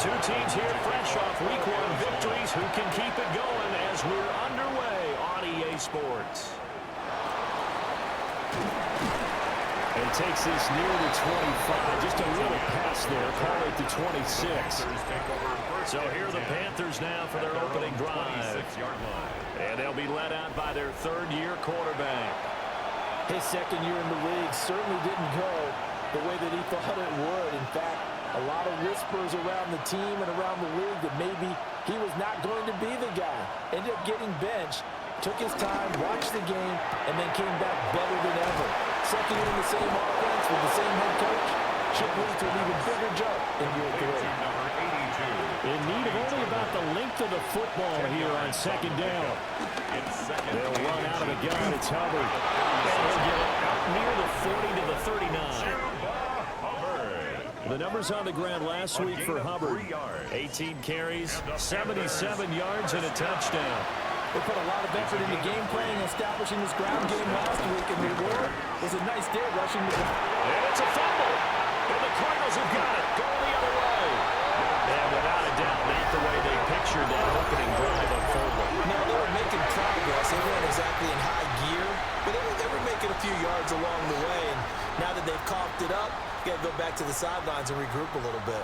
Two teams here fresh off Week 1 victories who can keep it going as we're underway on EA Sports. And takes this near the 25. Just a little pass there. Call it the 26. So here are the Panthers now for their opening drive. And they'll be led out by their third-year quarterback. His second year in the league certainly didn't go the way that he thought it would. In fact, a lot of whispers around the team and around the league that maybe he was not going to be the guy. Ended up getting benched, took his time, watched the game, and then came back better than ever. Second year in the same offense with the same head coach should lead to an even bigger jump in year 3. In need of only about the length of the football here on second down. They'll run out of the gun. It's Hubbard. And he'll get it out near the 40 to the 39. The numbers on the ground last week for Hubbard. 18 carries, 77 yards, and a touchdown. They put a lot of effort into game planning, establishing this ground game last week, and the reward was a nice day rushing the ground. And it's a fumble. And the Cardinals have got it. Going the other way. And without a doubt, not the way they pictured that opening drive unfolding. No, they were making progress. They weren't exactly in high gear, but they were making a few yards along the way. And now that they've coughed it up, you got to go back to the sidelines and regroup a little bit.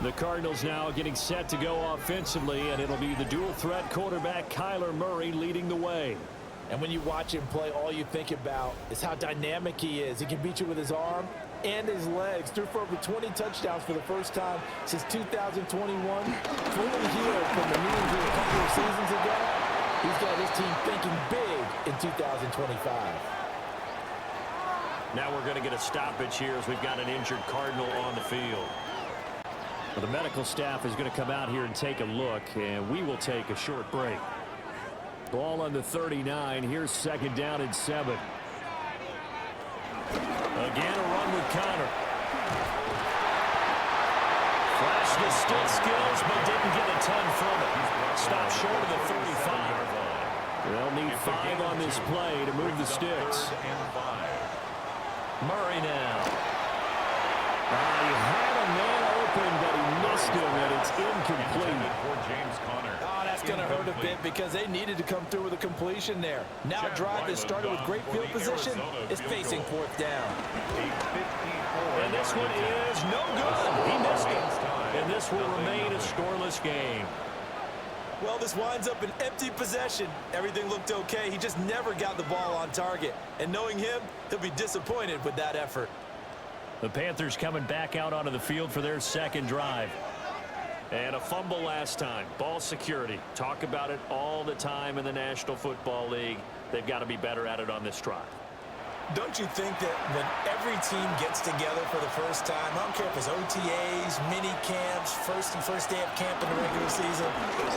The Cardinals now getting set to go offensively, and it'll be the dual-threat quarterback Kyler Murray leading the way. And when you watch him play, all you think about is how dynamic he is. He can beat you with his arm and his legs. Threw for over 20 touchdowns for the first time since 2021. Fully healed from the knee injury a couple of seasons ago. He's got his team thinking big in 2025. Now we're going to get a stoppage here as we've got an injured Cardinal on the field. Well, the medical staff is going to come out here and take a look, and we will take a short break. Ball on the 39. Here's second down and 7. Again, a run with Connor. Flashed the stick skills, but didn't get a ton from it. Stopped short of the 35. They'll need 5 on this play to move the sticks. Murray now. He had a man open, but he missed him, and it's incomplete. Oh, that's going to hurt a bit because they needed to come through with a completion there. Now a drive that started with great field position is facing fourth down. And this one is no good. He missed it. And this will remain a scoreless game. Well, this winds up an empty possession. Everything looked okay. He just never got the ball on target. And knowing him, he'll be disappointed with that effort. The Panthers coming back out onto the field for their second drive. And a fumble last time. Ball security. Talk about it all the time in the National Football League. They've got to be better at it on this drive. Don't you think that when every team gets together for the first time, I don't care if it's OTAs, mini camps, first day of camp in the regular season,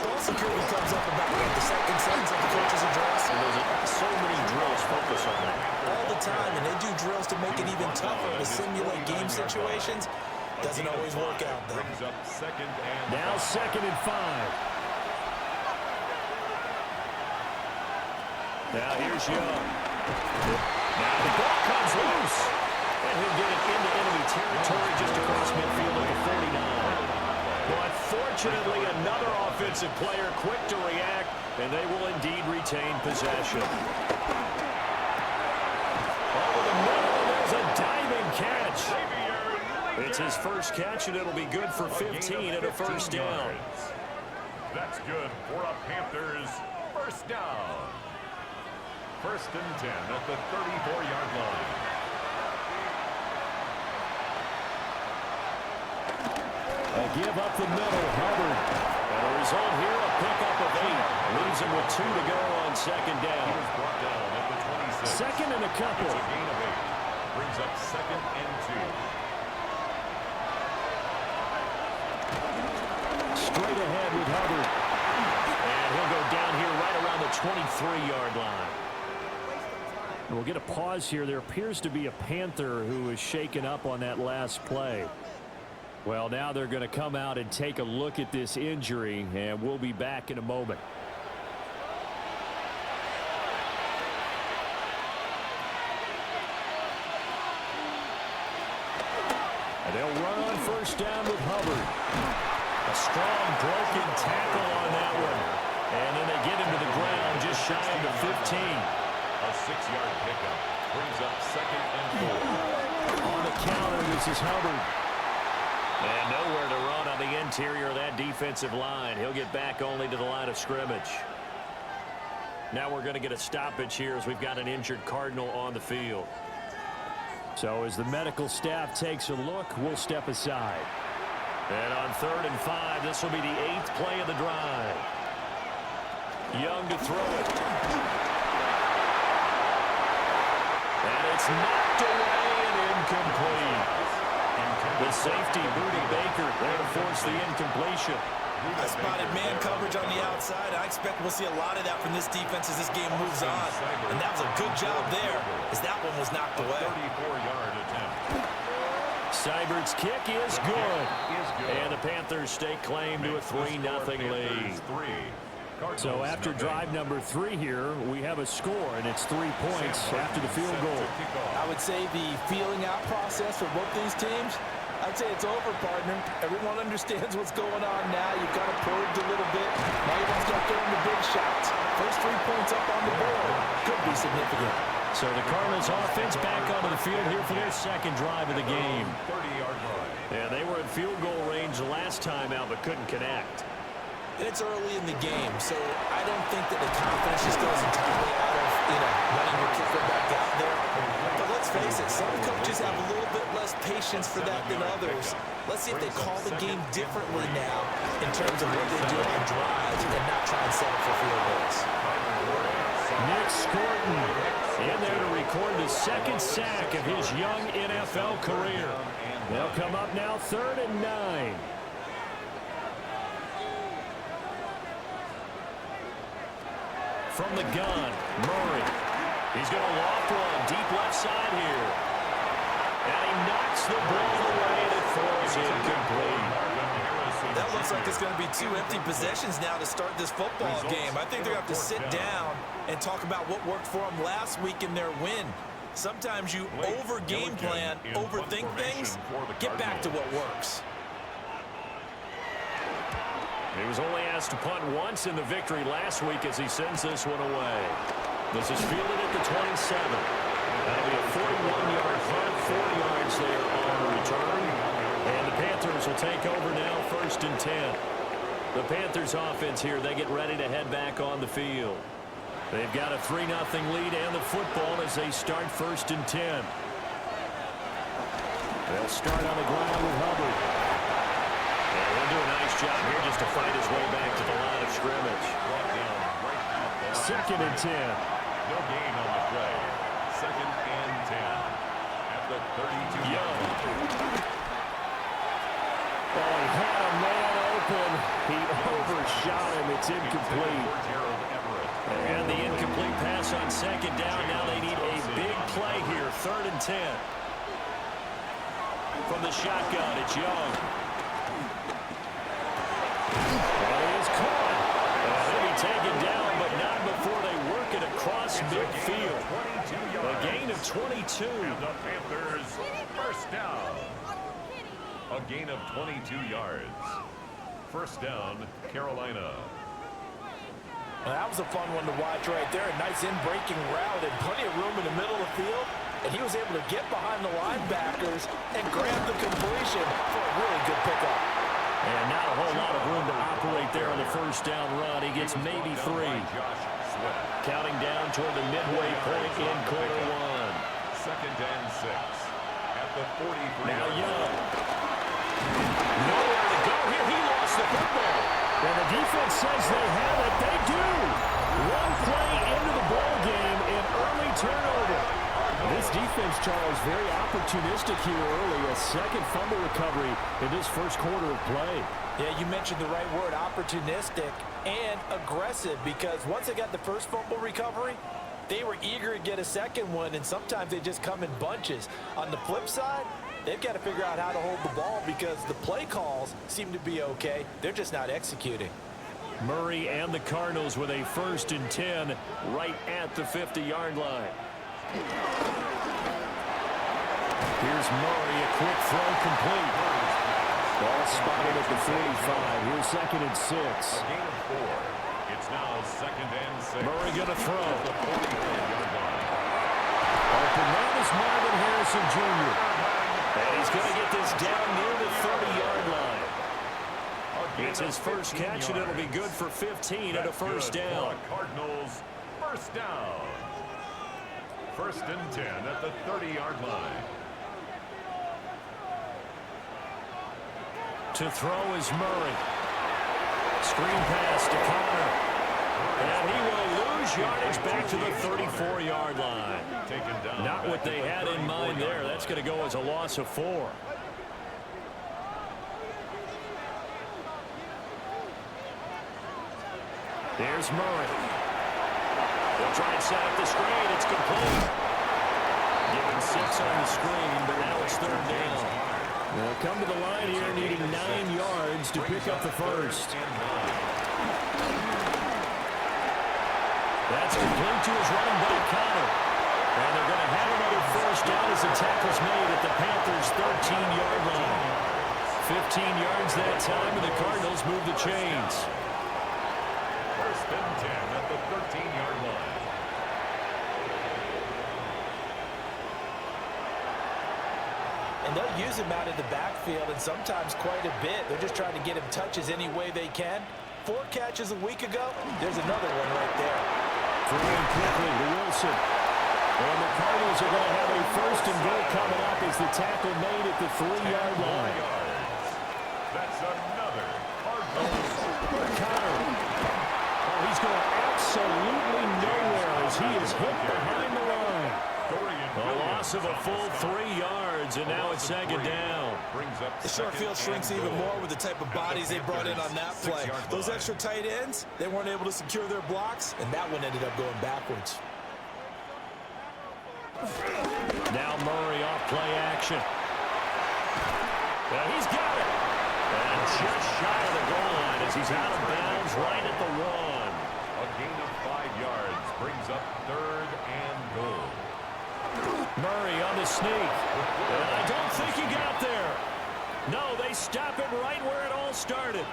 ball security comes up about the second sentence of the coach's address? And there's so many drills focus on that. All the time, and they do drills to make it even tougher to simulate game situations. Doesn't always work out, though. Now second and 5. Now here's Young. Now the ball comes loose. And he'll get it into enemy territory just across midfield at the 49. But fortunately, another offensive player quick to react, and they will indeed retain possession. Over the middle, there's a diving catch. It's his first catch, and it'll be good for 15 and a first down. That's good for a Panthers first down. First and 10 at the 34-yard line. A give up the middle, Hubbard. And the result here, a pickup of 8. Leaves him with 2 to go on second down. He was brought down at the 26. Second and a couple. It's a gain of 8. Brings up second and 2. Straight ahead with Hubbard. And he'll go down here right around the 23-yard line. We'll get a pause here. There appears to be a Panther who is shaken up on that last play. Well, now they're going to come out and take a look at this injury, and we'll be back in a moment. They'll run on first down with Hubbard. A strong broken tackle on that one. And then they get him to the ground just shy of the 15. A 6-yard pickup brings up 2nd and 4. On the counter, this is Hubbard. And nowhere to run on the interior of that defensive line. He'll get back only to the line of scrimmage. Now we're going to get a stoppage here as we've got an injured Cardinal on the field. So as the medical staff takes a look, we'll step aside. And on 3rd and 5, this will be the 8th play of the drive. Young to throw it. And it's knocked away and incomplete. The safety, Rudy Baker, there to force the incompletion. I spotted man coverage on the outside. I expect we'll see a lot of that from this defense as this game moves on. And that was a good job there as that one was knocked away. 34-yard attempt. Seibert's kick is good. And the Panthers stake claim to a 3-0 lead. So after drive number 3 here, we have a score, and it's 3 points after the field goal. I would say the feeling out process for both these teams, I'd say it's over, partner. Everyone understands what's going on now. You've got to probed a little bit. Now you want to start throwing the big shots. First 3 points up on the board could be significant. So the Cardinals offense back onto the field here for their 2nd drive of the game. 30-yard line. Yeah, they were in field goal range the last time out, but couldn't connect. And it's early in the game, so I don't think that the confidence just goes entirely out of, letting your kicker back out there. But let's face it, some coaches have a little bit less patience for that than others. Let's see if they call the game differently now in terms of what they do on drives and not try and settle for field goals. Nick Scorton in there to record the 2nd sack of his young NFL career. They'll come up now 3rd and 9. From the gun, Murray. He's going to loft one deep left side here. And he knocks the ball away and it falls incomplete. That looks like it's going to be 2 empty possessions now to start this football game. I think they're going to have to sit down and talk about what worked for them last week in their win. Sometimes you over-game plan, overthink things. Get back to what works. He was only asked to punt once in the victory last week as he sends this one away. This is fielded at the 27. That'll be a 41-yard punt, 4 yards there on the return. And the Panthers will take over now, 1st and 10. The Panthers offense here, they get ready to head back on the field. They've got a 3-0 lead and the football as they start 1st and 10. They'll start on the ground with Hubbard. And he'll do a nice job here just to fight his way back to the line of scrimmage. 2nd and 10. No gain on the play. 2nd and 10. At the 32-yard line. Oh, he had a man open. He overshot him. It's incomplete. And the incomplete pass on 2nd down. Now they need a big play here. 3rd and 10. From the shotgun, it's Young. And he is caught. He'll be taken down, but not before they work it across midfield. A gain of 22. And the Panthers, 1st down. A gain of 22 yards. 1st down, Carolina. Well, that was a fun one to watch right there. A nice in-breaking route and plenty of room in the middle of the field. And he was able to get behind the linebackers and grab the completion for a really good pickup. And not a whole lot of room to operate there on the 1st down run. He gets maybe 3. Counting down toward the midway point in quarter 1. 2nd and 6. At the 43. Now Young. Nowhere to go here. He lost the football. Well, the defense says they have it. They do. One play into the ball game, an early turnover. This defense, Charles, very opportunistic here early. A 2nd fumble recovery in this 1st quarter of play. Yeah, you mentioned the right word, opportunistic and aggressive, because once they got the 1st fumble recovery, they were eager to get a 2nd one, and sometimes they just come in bunches. On the flip side, they've got to figure out how to hold the ball because the play calls seem to be okay. They're just not executing. Murray and the Cardinals with a 1st and 10 right at the 50-yard line. Here's Murray, a quick throw complete. Ball spotted at the 45. Here's 2nd and 6. A gain of 4. It's now 2nd and 6. Murray going to throw. The 44-yard line. Open man is Marvin Harrison Jr. And he's going to get this down near the 30-yard line. It's his first catch, and it'll be good for 15 and a first down. Cardinals, first down. 1st and 10 at the 30-yard line. To throw is Murray. Screen pass to Connor. And he will lose yardage back to the 34-yard line. Not what they had in mind there. That's going to go as a loss of 4. There's Murray. They'll try and set up the screen. It's complete. Given 6 on the screen, but now it's 3rd down. They'll come to the line here needing 9 yards to pick up the first. That's complete to his running back, Connor. And they're going to have another first down as the tackle's made at the Panthers' 13-yard line. 15 yards that time, and the Cardinals move the chains. 1st and 10 at the 13-yard line. And they'll use him out in the backfield, and sometimes quite a bit. They're just trying to get him touches any way they can. 4 catches a week ago. There's another one right there. Throwing quickly to Wilson. And the Cardinals are going to have a 1st and goal coming up as the tackle made at the 3-yard line. That's another Cardinals. Connor. Oh, he's going absolutely nowhere as he is hit behind the line. A loss of a full 3 yards, and now it's 2nd down. The short field shrinks even more with the type of bodies they brought in on that play. Those extra tight ends, they weren't able to secure their blocks, and that one ended up going backwards. Now Murray off play action. And he's got it. And just shy of the goal line as he's out of bounds right at the 1. A gain of 5 yards brings up 3rd and goal. Murray on the sneak. And I don't think he got there. No, they stop it right where it all started.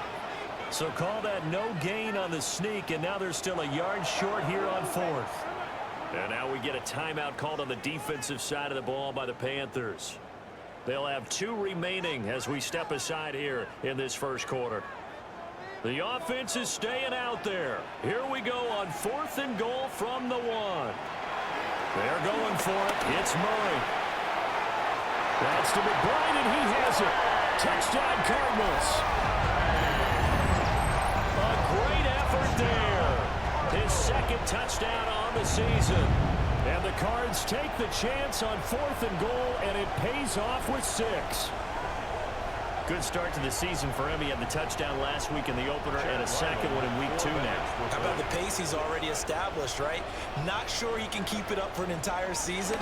So call that no gain on the sneak, and now they're still a yard short here on 4th. And now we get a timeout called on the defensive side of the ball by the Panthers. They'll have 2 remaining as we step aside here in this first quarter. The offense is staying out there. Here we go on 4th and goal from the 1. They're going for it. It's Murray. That's to McBride, and he has it. Touchdown, Cardinals. A great effort there. His 2nd touchdown on the season. And the Cards take the chance on 4th and goal, and it pays off with 6. Good start to the season for him. He had the touchdown last week in the opener and a 2nd one in week 2 now. How about the pace he's already established, right? Not sure he can keep it up for an entire season,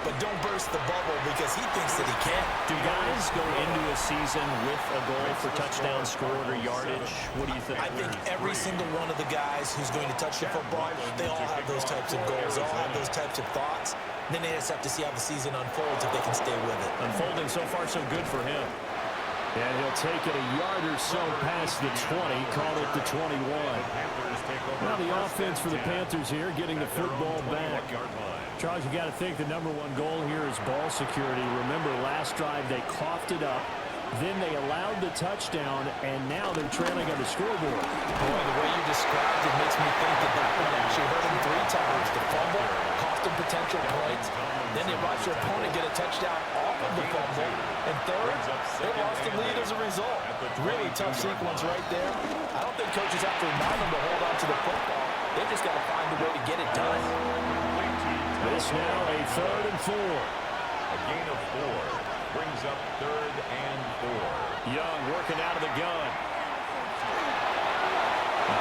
but don't burst the bubble because he thinks that he can. Do guys go into a season with a goal for touchdown scored or yardage? What do you think? I think every single one of the guys who's going to touch the football, they all have those types of goals. They all have those types of thoughts. Then they just have to see how the season unfolds if they can stay with it. Unfolding so far so good for him. And he'll take it a yard or so past the 20, call it the 21. Now the offense for the Panthers here, getting the football back. Charles, you got to think the #1 goal here is ball security. Remember, last drive they coughed it up, then they allowed the touchdown, and now they're trailing on the scoreboard. Boy, the way you described it makes me think that that one actually hurt him 3 times. The fumble cost him potential points. Then they watch their opponent get a touchdown off of the fumble. And 3rd, they lost the lead as a result. Really tough sequence right there. I don't think coaches have to remind them to hold on to the football. They just got to find a way to get it done. This now a 3rd and 4. A gain of 4 brings up 3rd and 4. Young working out of the gun.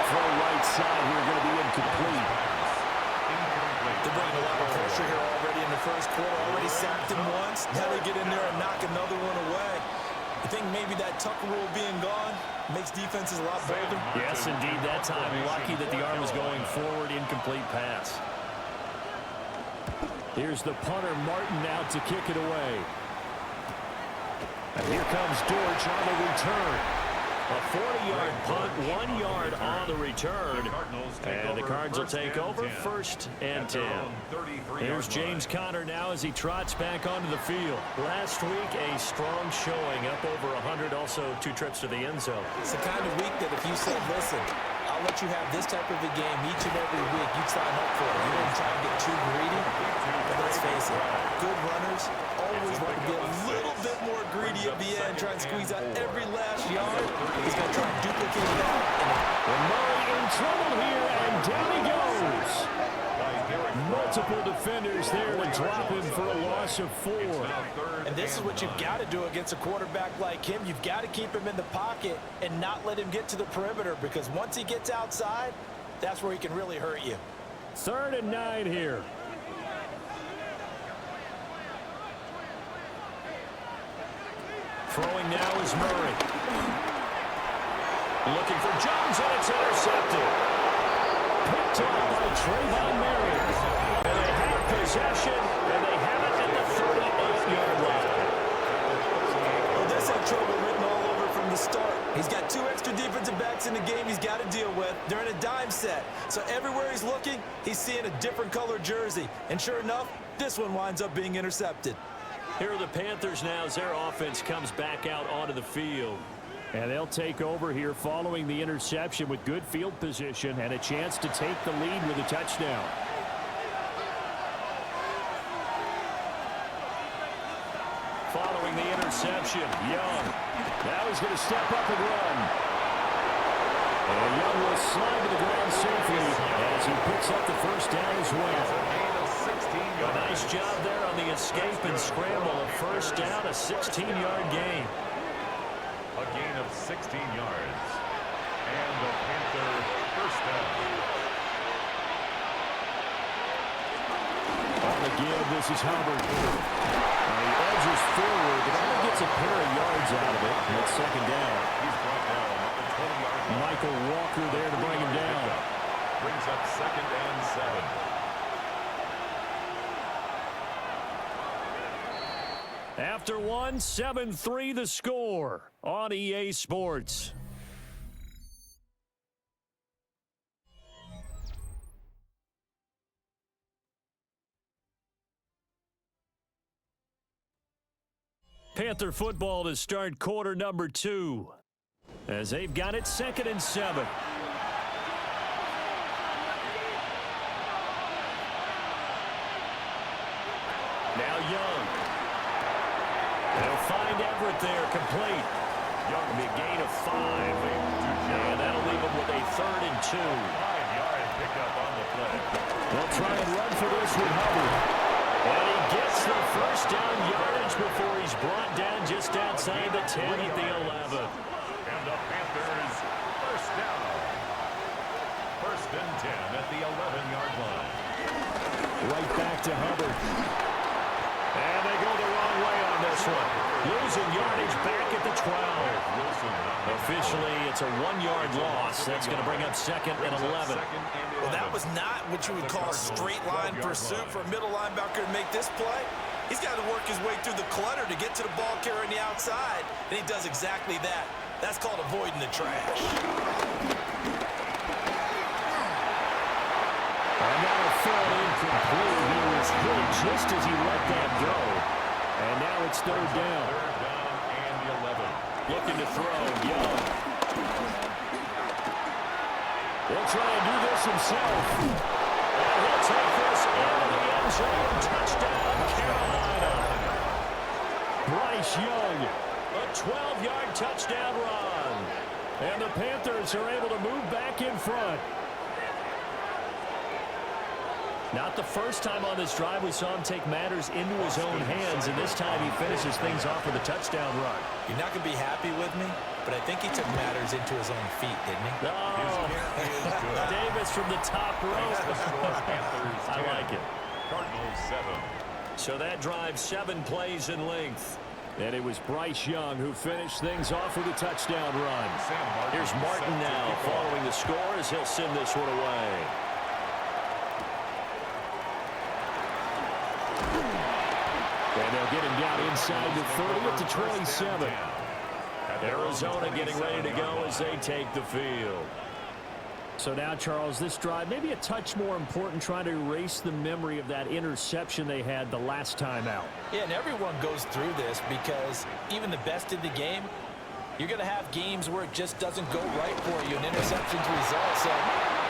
Throw right side here going to be incomplete. They're bringing a lot of pressure here already in the first quarter. Already sacked him once. Now they get in there and knock another one away. I think maybe that Tucker rule being gone makes defenses a lot bolder. Yes, indeed. That time, lucky that the arm was going forward. Incomplete pass. Here's the punter, Martin, out to kick it away. And here comes Dortch on the return. A 40-yard punt, 1 yard on the return. And the Cards will take over, 1st and 10. Here's James Conner now as he trots back onto the field. Last week, a strong showing, up over 100, also 2 trips to the end zone. It's the kind of week that if you said, listen, I'll let you have this type of a game each and every week, you'd sign up for it. You didn't try to get too greedy. But let's face it, good runners always want to be a little bit more greedy at the end, try and squeeze out every last yard. He's going to try and duplicate that. And Murray in trouble here, and down he goes. Multiple defenders there to drop him for a loss of 4. And this is what you've got to do against a quarterback like him. You've got to keep him in the pocket and not let him get to the perimeter, because once he gets outside, that's where he can really hurt you. 3rd and 9 here. Throwing now is Murray. Looking for Jones, and it's intercepted. Picked up by Trayvon Merritt. And they have possession, and they have it at the 38-yard line. Well, this had trouble written all over from the start. He's got 2 extra defensive backs in the game he's got to deal with. They're in a dime set. So everywhere he's looking, he's seeing a different color jersey. And sure enough, this one winds up being intercepted. Here are the Panthers now as their offense comes back out onto the field. And they'll take over here following the interception with good field position and a chance to take the lead with a touchdown. Following the interception, Young. Now he's going to step up and run. And Young will slide to the ground safely as he picks up the 1st down as well. A nice job there on the escape and scramble. A 1st down, a 16-yard gain. A gain of 16 yards. And the Panther 1st down. On the give, this is Hubbard. He edges forward, but only gets a pair of yards out of it. And it's 2nd down. He's brought down at the 20-yard line. Michael Walker there to bring him down. Brings up 2nd and 7. After 1, 7-3 the score on EA Sports. Panther football to start quarter number 2 as they've got it 2nd and 7. Now Young. They'll find Everett there, complete. Young, the gain of 5. And that'll leave him with a 3rd and 2. 5-yard pickup on the play. They'll try and run for this with Hubbard. And he gets the 1st down yardage before he's brought down just outside the 10 at the 11. And the Panthers 1st down. 1st and 10 at the 11-yard line. Right back to Hubbard. And they go the wrong way on this one. Losing yardage back at the 12. Officially, it's a 1-yard loss. That's going to bring up 2nd and 11. Well, that was not what you would call a straight line pursuit for a middle linebacker to make this play. He's got to work his way through the clutter to get to the ball carrier on the outside, and he does exactly that. That's called avoiding the trash. And that'll fall incomplete. He was hit just as he let that go. And now it's 3rd down. 3rd down and 11. Looking to throw, Young. He'll try and do this himself. And he'll take this into the end zone. Touchdown, Carolina. Bryce Young, a 12-yard touchdown run. And the Panthers are able to move back in front. Not the first time on this drive we saw him take matters into his own hands, and this time he finishes things off with a touchdown run. You're not going to be happy with me, but I think he took matters into his own feet, didn't he? Oh, Davis from the top row. I like it. Cardinals 7. So that drive 7 plays in length. And it was Bryce Young who finished things off with a touchdown run. Here's Martin now following the score as he'll send this one away. . '2 And they'll get him down inside the 30 at the 27. Arizona getting ready to go as they take the field. So now, Charles, this drive maybe a touch more important, trying to erase the memory of that interception they had the last time out. Yeah, and everyone goes through this because even the best in the game, you're going to have games where it just doesn't go right for you, and interceptions result. So,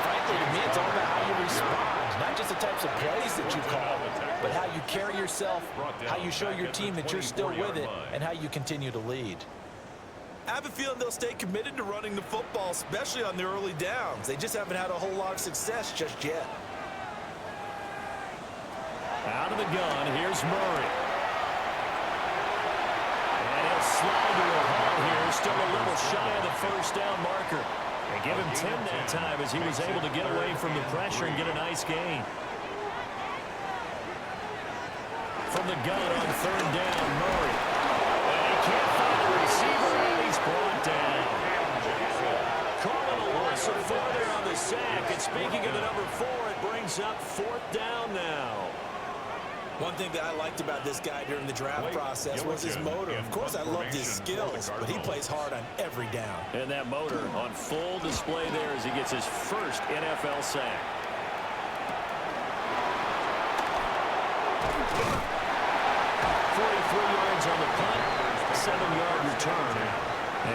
frankly, to me, it's all about how you respond, not just the types of plays that you call, but how you carry yourself, how you show your team that you're still with it, and how you continue to lead. I have a feeling they'll stay committed to running the football, especially on their early downs. They just haven't had a whole lot of success just yet. Out of the gun, here's Murray. And he'll slide to a halt here, still a little shy of the first down marker. They give him 10 that time as he was able to get away from the pressure and get a nice gain. From the gun on third down, Murray. And he can't find the receiver, and he's brought down. Calling a loss of 4 there on the sack. And speaking of the number 4, it brings up fourth down now. One thing that I liked about this guy during the draft process was his motor. Of course, I loved his skills, but he plays hard on every down. And that motor on full display there as he gets his first NFL sack. 43 yards on the punt, 7-yard return.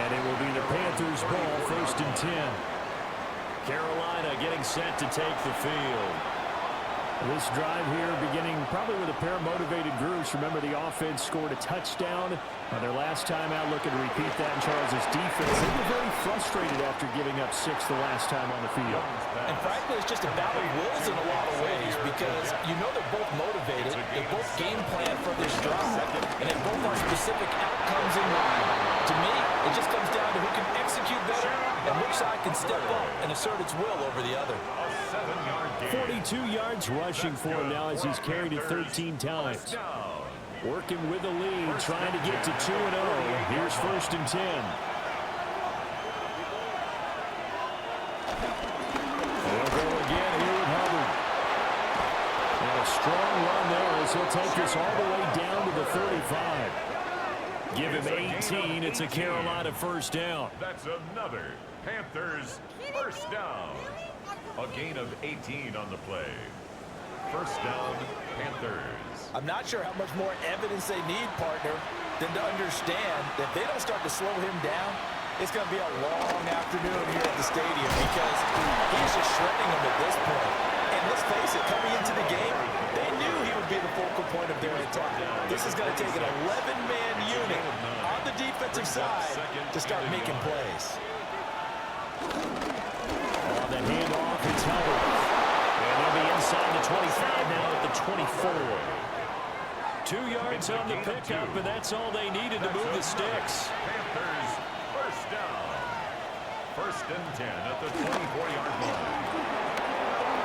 And it will be the Panthers' ball, first and 10. Carolina getting set to take the field. This drive here beginning probably with a pair of motivated groups. Remember, the offense scored a touchdown on their last time out. Looking to repeat that in Charles' defense. They were very frustrated after giving up 6 the last time on the field. And frankly, it's just a battle of wills in a lot of ways because you know they're both motivated. They both game plan for this drive, and they both have specific outcomes in mind. To me, it just comes down to who can execute better and which side can step up and assert its will over the other. 42 yards rushing for him now as he's carried it 13 times. Working with the lead, trying to get to 2-0. Here's first and 10. They'll go again here with Hubbard. And a strong run there as he'll take this all the way down to the 35. Give him 18. It's a Carolina first down. That's another Panthers first down. A gain of 18 on the play. First down, Panthers. I'm not sure how much more evidence they need, partner, than to understand that if they don't start to slow him down, it's going to be a long afternoon here at the stadium because he's just shredding them at this point. And let's face it, coming into the game, they knew he would be the focal point of their attack. This is going to take an 11-man unit on the defensive side to start making plays. On the handoff, it's Hubbard. And they'll be inside the 25 now at the 24. 2 yards on the pickup, and that's all they needed to move the sticks. Panthers first down. First and 10 at the 24-yard line.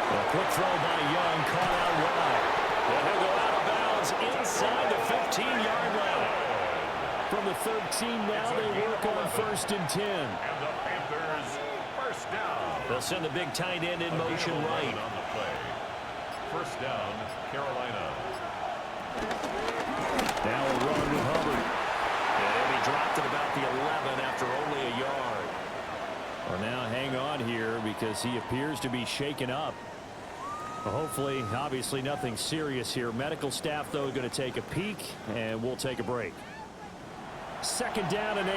A quick throw by Young, caught out wide. And he'll go out of bounds inside the 15-yard line. From the 13 now, they work on first and 10. And the Panthers first down. They'll send the big tight end in motion right. On the play. First down, Carolina. Now a run with Hubbard. And he dropped it about the 11 after only a yard. Well, now hang on here because he appears to be shaken up. Well, hopefully, obviously nothing serious here. Medical staff, though, going to take a peek, and we'll take a break. Second down and 8.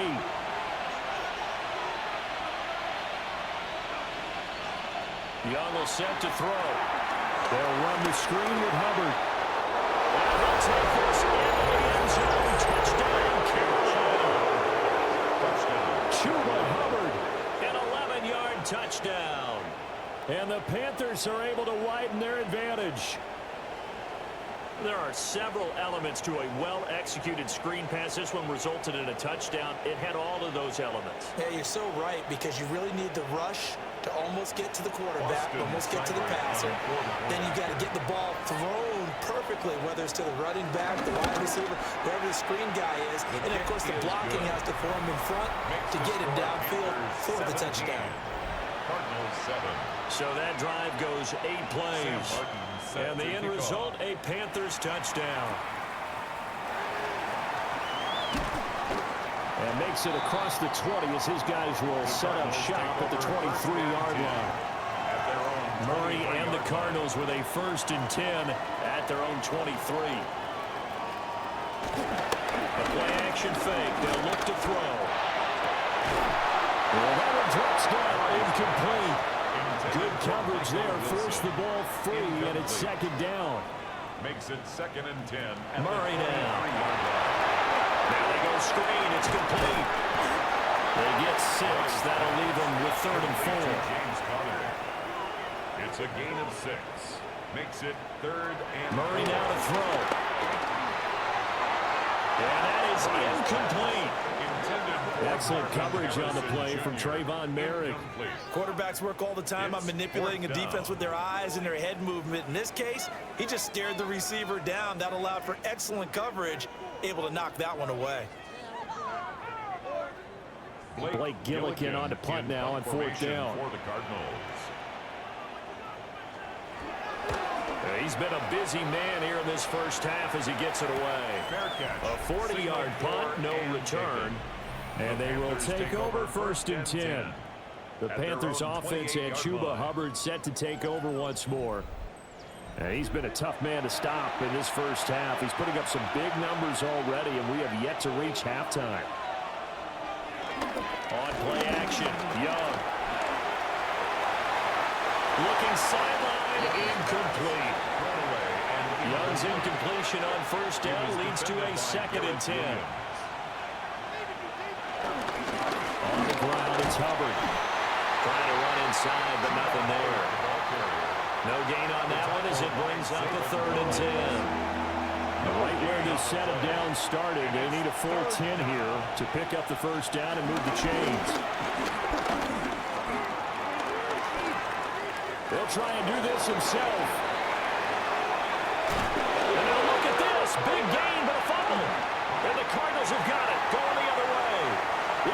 Young will set to throw. They'll run the screen with Hubbard. And he'll take this into the end zone. Touchdown, Carolina. Chuba Hubbard, an 11-yard touchdown. And the Panthers are able to widen their advantage. There are several elements to a well-executed screen pass. This one resulted in a touchdown. It had all of those elements. Yeah, you're so right because you really need the rush to almost get to the quarterback, almost get to the passer. Then you got to get the ball thrown perfectly, whether it's to the running back, the wide receiver, wherever the screen guy is. And, of course, the blocking has to form in front to get him downfield for the touchdown. Cardinals 7. So that drive goes 8 plays. And the end result, a Panthers touchdown. And makes it across the 20 as his guys will set up shop at the 23-yard line. Murray and the Cardinals with a 1st and 10 at their own 23. A play-action fake. They'll look to throw. Well, that one drops down, incomplete. Good coverage there. Forced the ball free, and it's 2nd down. Makes it 2nd and 10. Murray now. Now they go screen. It's complete. They get 6. That'll leave them with 3rd and 4. James Conner. It's a gain of 6. Makes it 3rd and Murray now to throw. And that is incomplete. Excellent coverage on the play from Trayvon Merrick. Quarterbacks work all the time on manipulating a defense with their eyes and their head movement. In this case, he just stared the receiver down. That allowed for excellent coverage, able to knock that one away. Blake Gillikin on to punt now on 4th down. For the Cardinals. He's been a busy man here in this first half as he gets it away. A 40-yard punt, no return. And they will take over 1st and 10. The Panthers offense and Chuba Hubbard set to take over once more. And he's been a tough man to stop in this first half. He's putting up some big numbers already, and we have yet to reach halftime. On play action, Young. Looking sideline, incomplete. Young's incompletion on 1st down leads to a 2nd and 10. On the ground, it's Hubbard. Trying to run inside, but nothing there. No gain on that one as it brings up a 3rd and 10. Right where this set of downs started, they need a full 10 here to pick up the 1st down and move the chains. He'll try and do this himself. And now look at this. Big gain, but a fumble. And the Cardinals have got it. Going the other way.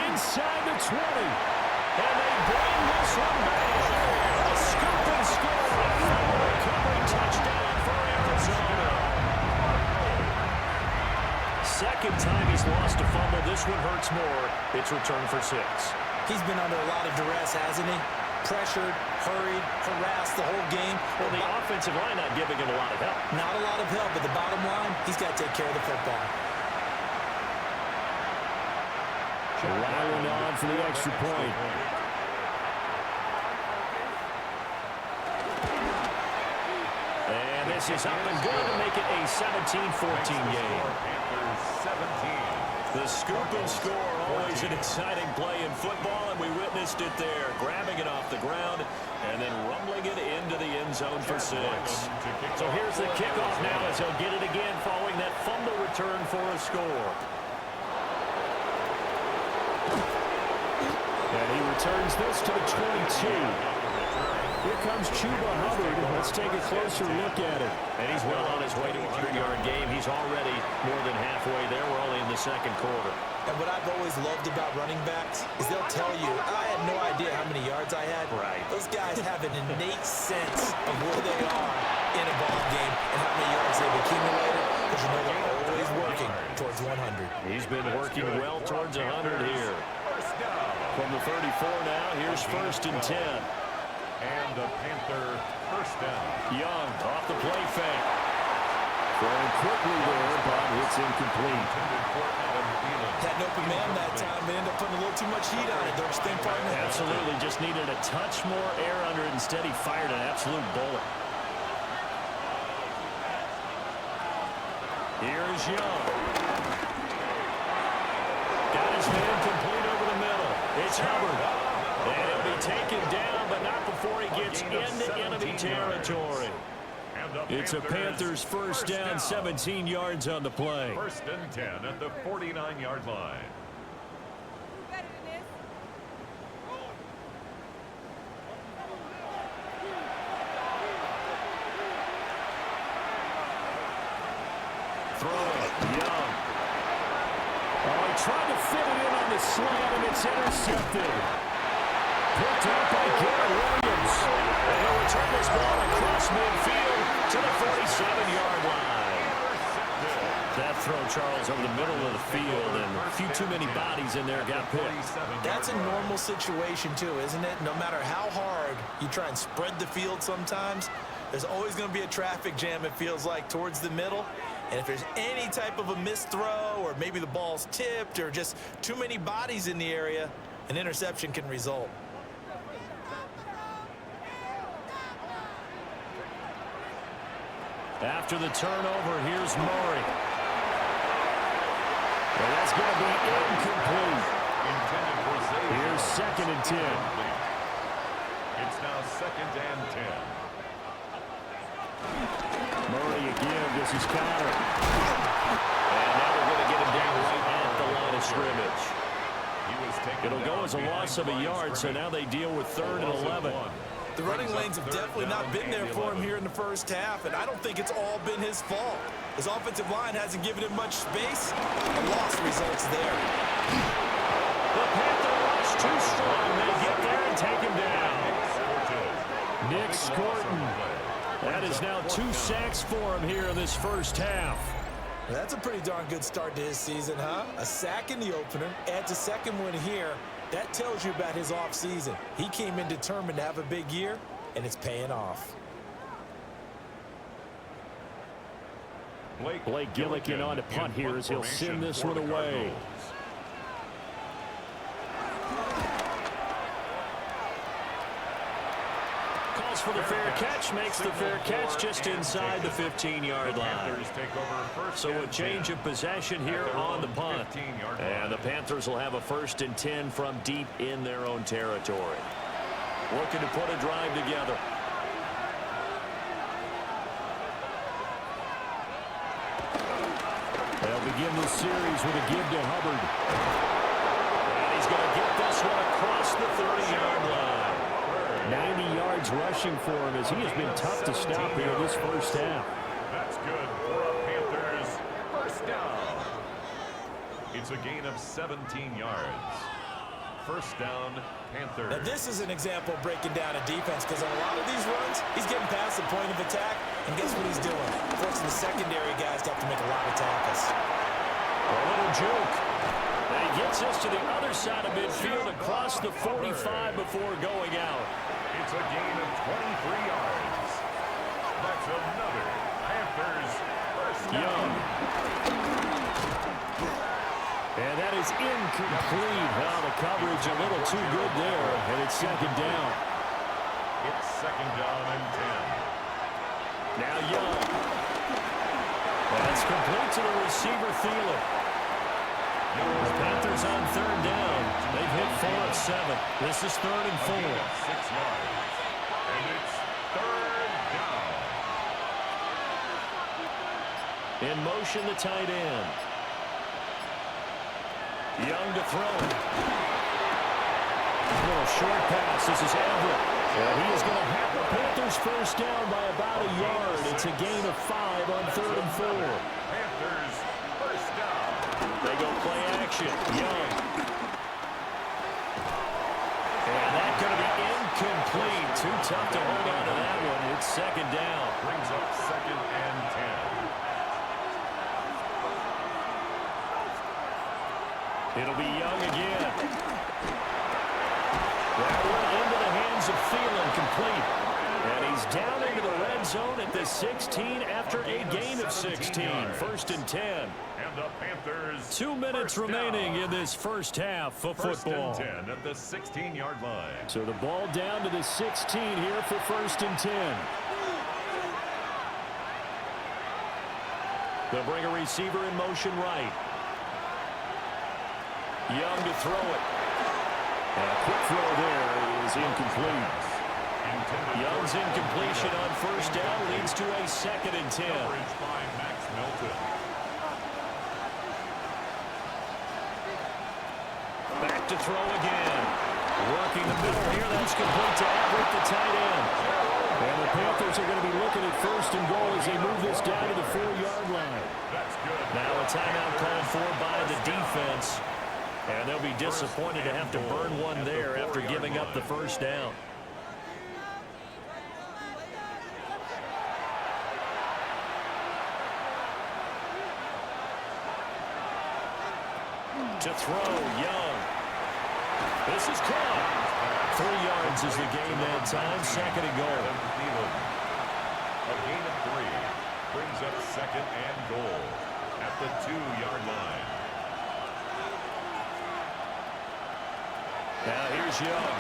Inside the 20. And they bring this one back. A scoop and score. A fumble recovery touchdown for Arizona. 2nd time he's lost a fumble. This one hurts more. It's returned for 6. He's been under a lot of duress, hasn't he? Pressured, hurried, harassed the whole game. Well, the offensive line not giving him a lot of help. Not a lot of help, but the bottom line, he's got to take care of the football. Rowling on for the extra point. And this is up and good to make it a 17-14 game. The scoop and score, always an exciting play in football, and we witnessed it there. Grabbing it off the ground and then rumbling it into the end zone for 6. So here's the kickoff now as he'll get it again following that fumble return for a score. And he returns this to the 22. Here comes Chuba Hubbard. Let's take a closer look at it. And he's well on his way to a 100-yard game. He's already more than halfway there. We're only in the 2nd quarter. And what I've always loved about running backs is they'll tell you, I had no idea how many yards I had. Right. Those guys have an innate sense of where they are in a ball game and how many yards they've accumulated, because you know they're always working towards 100. He's been working well towards 100 here. From the 34 now, here's 1st and 10. And a Panther 1st down. Young off the play fake. Throwing quickly there, but it's incomplete. Had an open man that time. They ended up putting a little too much heat on it, don't you think, partner? Absolutely. Just needed a touch more air under it. Instead, he fired an absolute bullet. Here's Young. Got his man complete over the middle. It's Hubbard. And he'll be taken down, but not before he gets into enemy territory. It's a Panthers 1st down, 17 yards on the play. 1st and 10 at the 49-yard line. Throwing, Young. Oh, he tried to fit it in on the slant, and it's intercepted. Picked up by Garrett Williams. And he'll return this ball across midfield to the 47-yard line. That throw, Charles, over the middle of the field, and a few too many bodies in there got picked. That's a normal situation, too, isn't it? No matter how hard you try and spread the field sometimes, there's always going to be a traffic jam, it feels like, towards the middle. And if there's any type of a missed throw, or maybe the ball's tipped, or just too many bodies in the area, an interception can result. After the turnover, here's Murray. And that's going to be incomplete. Here's 2nd and 10. It's now 2nd and 10. Murray again. This is Connor. And now we're going to get him down right at the line of scrimmage. It'll go as a loss of a yard, so now they deal with 3rd and 11. The running lanes have definitely not been there for him here in the first half, and I don't think it's all been his fault. His offensive line hasn't given him much space. A loss results there. The Panther rush too strong. They get there and take him down. Nick Scorton. That is now 2 sacks for him here in this first half. That's a pretty darn good start to his season, huh? A sack in the opener, adds a second one here. That tells you about his offseason. He came in determined to have a big year, and it's paying off. Blake Gillikin on to punt here as he'll send this one away. Calls for the fair catch, makes the fair catch just inside the 15-yard line. So a change of possession here on the punt. And the Panthers will have a 1st and 10 from deep in their own territory. Looking to put a drive together. They'll begin this series with a give to Hubbard. And he's going to get this one across the 30-yard line. 90 yards rushing for him as he has been tough to stop here this first half. That's good for a Panthers first down. It's a gain of 17 yards. First down, Panthers. Now this is an example of breaking down a defense, because on a lot of these runs, he's getting past the point of attack, and guess what he's doing? Forcing the secondary guys to have to make a lot of tackles. A little juke. And he gets us to the other side of midfield across the 45 before going out. It's a gain of 23 yards. That's another Panthers first down. Young. And that is incomplete. Well, the coverage a little too good there, and it's 2nd down. It's 2nd down and 10. Now Young. That's complete to the receiver, Thielen. The Panthers on 3rd down. They've hit 4 of 7. This is 3rd and 4. 6 yards. And it's 3rd down. In motion, the tight end. Young to throw. A little short pass. This is Everett. And he is going to have the Panthers first down by about a yard. It's a gain of 5 on 3rd and 4. Panthers first down. They go play action. Young. And that's going to be incomplete. Too tough to hold on to that one. It's 2nd down. Brings up 2nd and 10. It'll be Young again. That one into the hands of Thielen, complete. And he's down into the red zone at the 16 after a gain of 16. 1st and 10. And the Panthers 2 minutes remaining in this first half of football. 1st and 10 at the 16-yard line. So the ball down to the 16 here for 1st and 10. They'll bring a receiver in motion right. Young to throw it. And a quick throw there is incomplete. Young's incompletion on 1st down leads to a 2nd and 10. Coverage by Max Milton. Back to throw again. Working the middle here. That's complete to Everett, the tight end. And the Panthers are going to be looking at 1st and goal as they move this down to the 4-yard line. That's good. Now a timeout called for by the defense. And they'll be disappointed to have to burn one there after giving up the first down. To throw, Young. This is caught. 3 yards is the game that time. Second and goal. A gain of 3 brings up second and goal at the 2-yard line. Now here's Young.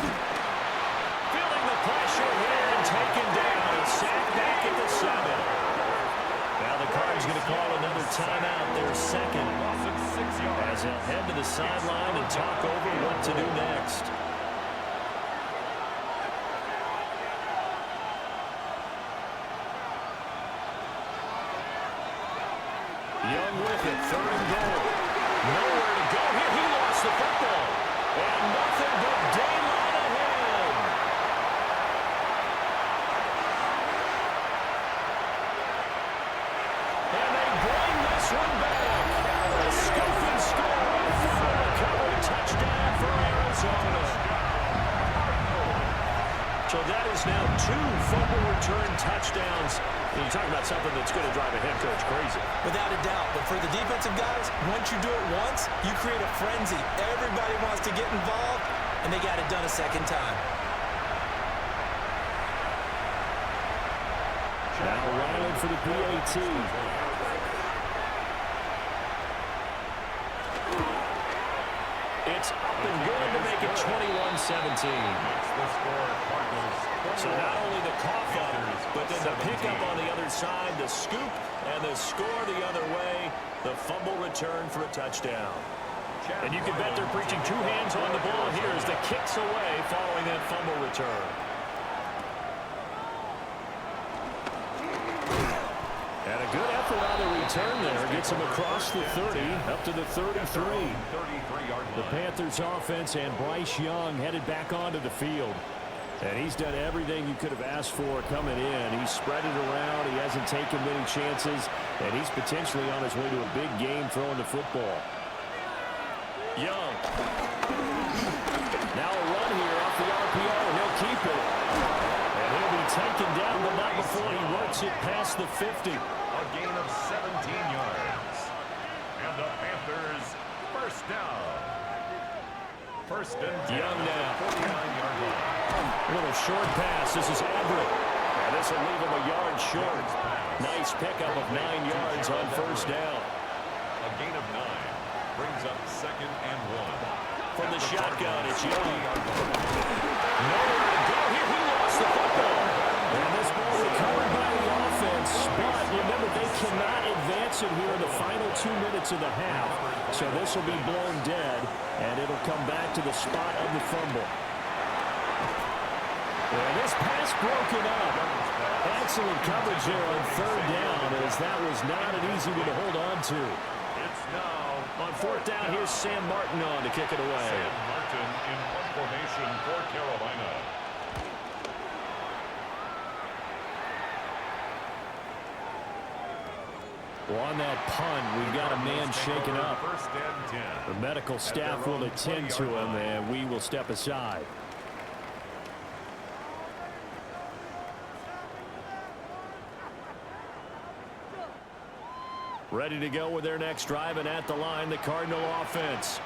Feeling the pressure here and taken down. And sacked back at the 7. Now the Cards going to call another timeout. Their second. As they'll head to the sideline and talk over what to do next. Young with it. 3rd and goal. Nowhere to go here. He lost the football. And nothing but daylight ahead. And they bring this one back. A scooping score. Full recovery touchdown for Arizona. So that is now 2 fumble return touchdowns. You're talking about something that's going to drive a head coach crazy. Without a doubt. But for the defensive guys, once you do it once, you create a frenzy. Everybody wants to get involved, and they got it done a second time. Now Riley for the PAT. It's up and good to make it 21-17. So not only the cough up, but then the pickup on the other side, the scoop, and the score the other way, the fumble return for a touchdown. And you can bet they're preaching 2 hands on the ball here as the kicks away following that fumble return. And a good effort on the return there. Gets him across the 30, up to the 33. The Panthers offense and Bryce Young headed back onto the field. And he's done everything you could have asked for coming in. He's spread it around. He hasn't taken many chances. And he's potentially on his way to a big game throwing the football. Young. Now a run here off the RPO. He'll keep it. And he'll be taken down, but not before he works it past the 50. A gain of 17 yards. And the Panthers first down. First and 10. Young now. 49-yard line. A little short pass. This is Everett. And this will leave him a yard short. Nice pickup of 9 yards on first down. A gain of 9 brings up second and 1. From the shotgun, it's Young. Nowhere to go here. He lost the football. And this ball recovered by the offense. But remember, they cannot advance it here in the final 2 minutes of the half. So this will be blown dead, and it'll come back to the spot of the fumble. And this pass broken up. Excellent coverage there on 3rd down, as that was not an easy one to hold on to. It's now On 4th down, here's Sam Martin on to kick it away. Sam Martin in punt formation for Carolina. Well, on that punt, we've got a man shaken up. First and 10. The medical staff will attend to him, and we will step aside. Ready to go with their next drive, and at the line, the Cardinal offense.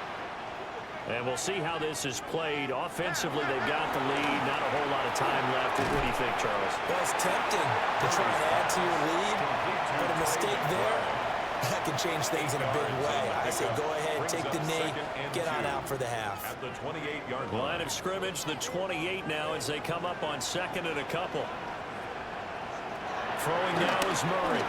And we'll see how this is played. Offensively, they've got the lead. Not a whole lot of time left. What do you think, Charles? Well, it's tempting to try and add to your lead, but a mistake there, that can change things in a big way. I say go ahead, take the knee, get on out for the half. At the 28-yard line. Line of scrimmage, the 28 now as they come up on 2nd and a couple. Throwing now is Murray.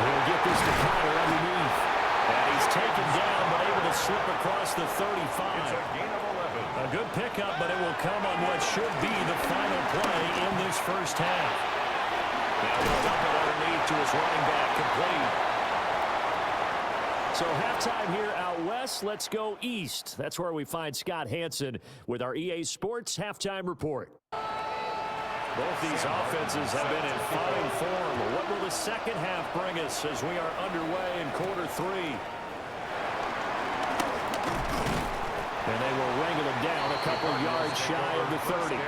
He'll get this to Connor underneath. And he's taken down, but able to slip across the 35. It's a gain of 11. A good pickup, but it will come on what should be the final play in this first half. Now he'll dump it underneath to his running back, complete. So halftime here out west. Let's go east. That's where we find Scott Hansen with our EA Sports Halftime Report. Both these offenses have been in fine form. What will the second half bring us as we are underway in quarter 3? And they will wrangle him down a couple yards shy of the 30.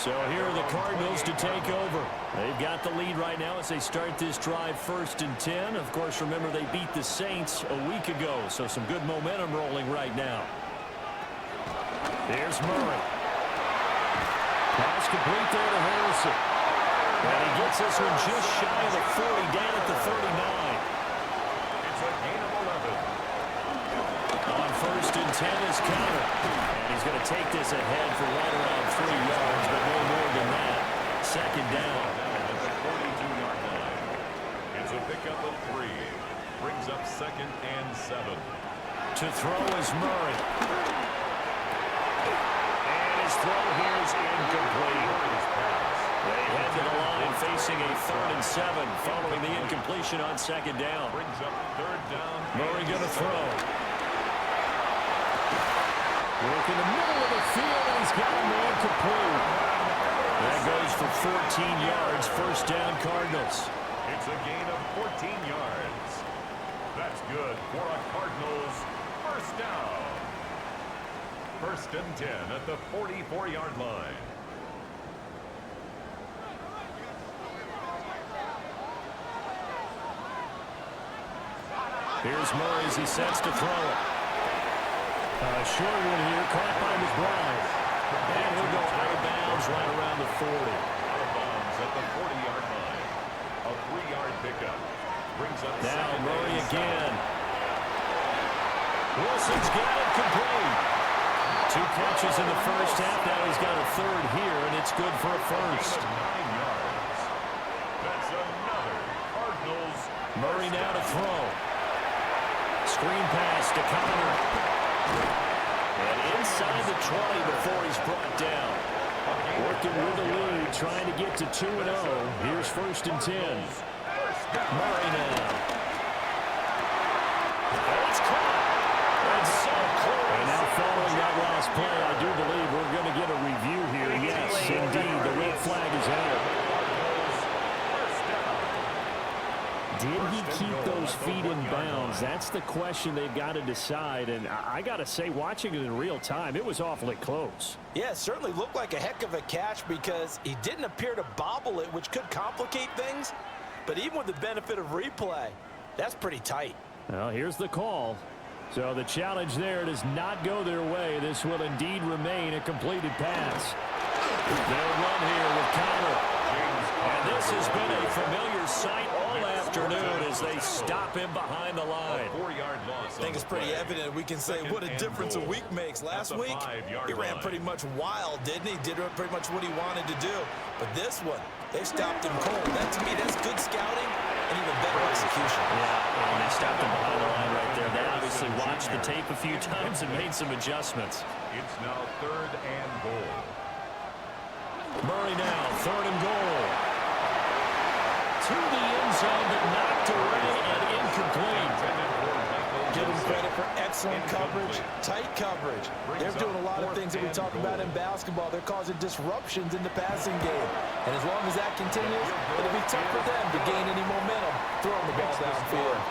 So here are the Cardinals to take over. They've got the lead right now as they start this drive 1st and 10. Of course, remember they beat the Saints a week ago, so some good momentum rolling right now. There's Murray. Pass complete there to Harrison. And he gets this one just shy of the 40, down at the 39. It's a gain of 11. On 1st and 10 is Connor. And he's going to take this ahead for right around 3 yards, but no more than that. 2nd down. At the 42-yard line. It's a pickup of 3. Brings up 2nd and 7. To throw is Murray. And his throw here is incomplete. They head to the line facing a 3rd and 7 following the incompletion on 2nd down. Brings up 3rd down. Murray going to throw. Work in the middle of the field, and he's got him incomplete. That goes for 14 yards. 1st down, Cardinals. It's a gain of 14 yards. That's good for a Cardinals 1st down. 1st and 10 at the 44-yard line. Here's Murray as he sets to throw it. Short one here, caught by McBride. And he'll go out of bounds right around the 40. Out of bounds at the 40-yard line. A 3-yard pickup. Brings up Now 2nd Murray and 7. again. Wilson's got it complete. 2 catches in the 1st half. Now he's got a 3rd here, and it's good for a 1st. 9 yards. That's another Cardinals. Murray now to throw. Screen pass to Connor. And inside the 20 before he's brought down. Working with the lead, trying to get to 2-0. Here's 1st and 10. Murray now. And it's caught. That's so close. And now following that last play, I do believe we're going to get a review here. Yes, indeed, the red flag is out. Did he keep those feet in bounds? That's the question they've got to decide. And I got to say, watching it in real time, it was awfully close. Yeah, it certainly looked like a heck of a catch because he didn't appear to bobble it, which could complicate things. But even with the benefit of replay, that's pretty tight. Well, here's the call. So the challenge there does not go their way. This will indeed remain a completed pass. They'll run here with Connor. And this has been a familiar sight all afternoon as they stop him behind the line. 4-yard loss. I think it's pretty evident. We can say what a difference a week makes. Last week, he ran pretty much wild, didn't he? Did pretty much what he wanted to do. But this one, they stopped him cold. That, to me, that's good scouting and even better execution. Yeah, and they stopped him behind the line right there. They obviously watched the tape a few times and made some adjustments. It's now 3rd and goal. Murray now, 3rd and goal. To the end zone, but knocked away and incomplete. Give him credit for excellent coverage, tight coverage. They're doing a lot of things that we talk about in basketball. They're causing disruptions in the passing game. And as long as that continues, it'll be tough for them to gain any momentum throwing the ball downfield.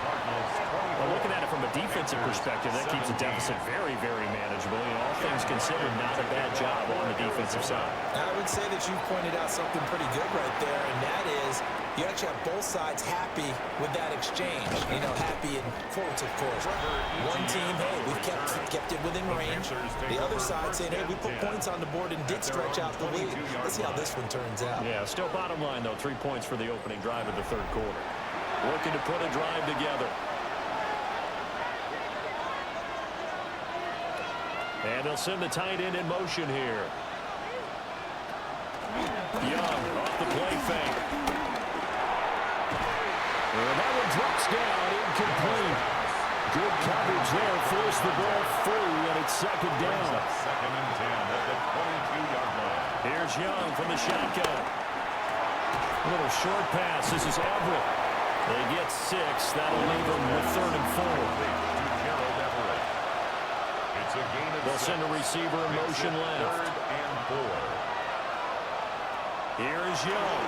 Well, looking at it from a defensive perspective, that keeps the deficit very, very manageable. You know, all things considered, not a bad job on the defensive side. I would say that you pointed out something pretty good right there, and that is you actually have both sides happy with that exchange. You know, happy in quotes, of course. One team, hey, we've kept it within range. The other side saying, hey, we put points on the board and did stretch out the lead. Let's see how this one turns out. Yeah, still bottom line, though, 3 points for the opening drive of the 3rd quarter. Working to put a drive together. And they'll send the tight end in motion here. Young off the play fake. And that one drops down, incomplete. Good coverage there, forced the ball free, and it's 2nd down. 2nd and 10 at the 22-yard line. Here's Young from the shotgun. A little short pass. This is Everett. They get 6. That'll leave them with 3rd and 4. It's a gain of They'll send a receiver in motion left. 3rd and 4. Here is Young.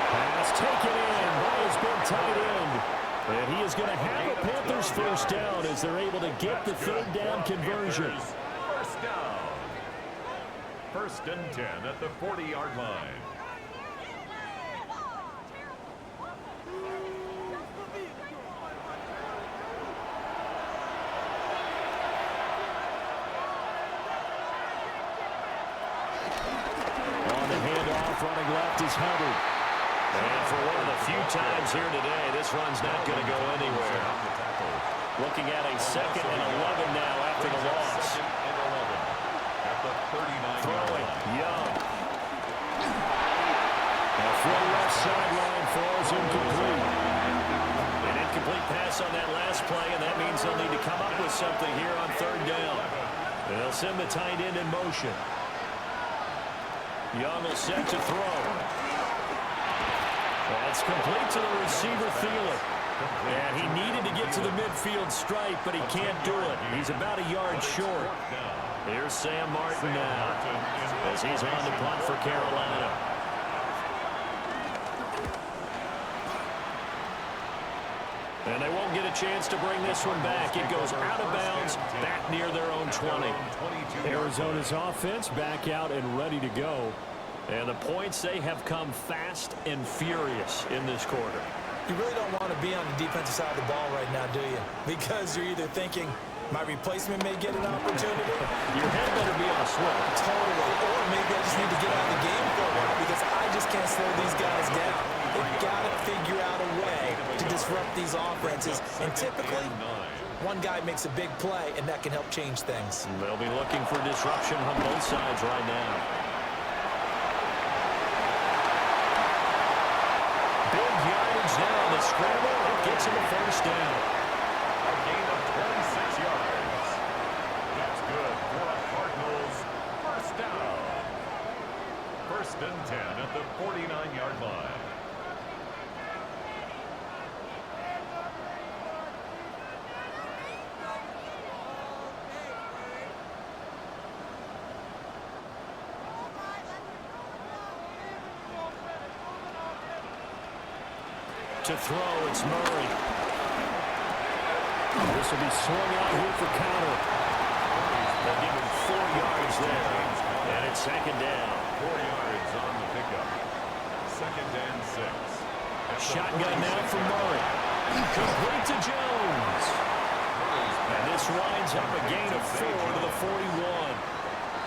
Pass taken in by his big tight end. And he is going to have a Panthers 1st down as they're able to get the 3rd down conversion. 1st down. First and 10 at the 40-yard line. On the handoff, running left is Hubbard. And for one of the few times here today, this run's not going to go anywhere. Looking at a 2nd and 11 now after the loss. Throwing, Young. A throw left sideline falls incomplete. An incomplete pass on that last play, and that means they'll need to come up with something here on 3rd down. They'll send the tight end in motion. Young will set to throw. That's complete to the receiver, Thielen. And he needed to get to the midfield stripe, but he can't do it. He's about a yard short. Here's Sam Martin now as he's on the punt for Carolina. And they won't get a chance to bring this one back. It goes out of bounds, back near their own 20. Arizona's offense back out and ready to go. And the points, they have come fast and furious in this quarter. You really don't want to be on the defensive side of the ball right now, do you? Because you're either thinking, my replacement may get an opportunity. Your head better be on a swivel. Totally. Or maybe I just need to get out of the game for a while because I just can't slow these guys down. They've got to figure out a way to disrupt these offenses. And typically, one guy makes a big play, and that can help change things. They'll be looking for disruption on both sides right now. Big yardage now on the scramble. It gets him a 1st down. A gain of 26 yards. That's good for the Cardinals. 1st down. 1st and 10 at the 49-yard line. To throw, it's Murray. This will be swung out here for counter. They'll give him 4 yards there. And it's 2nd down. 4 yards on the pickup. 2nd and 6. Shotgun now for Murray. Complete to Jones. And this winds up a gain of 4 to the 41.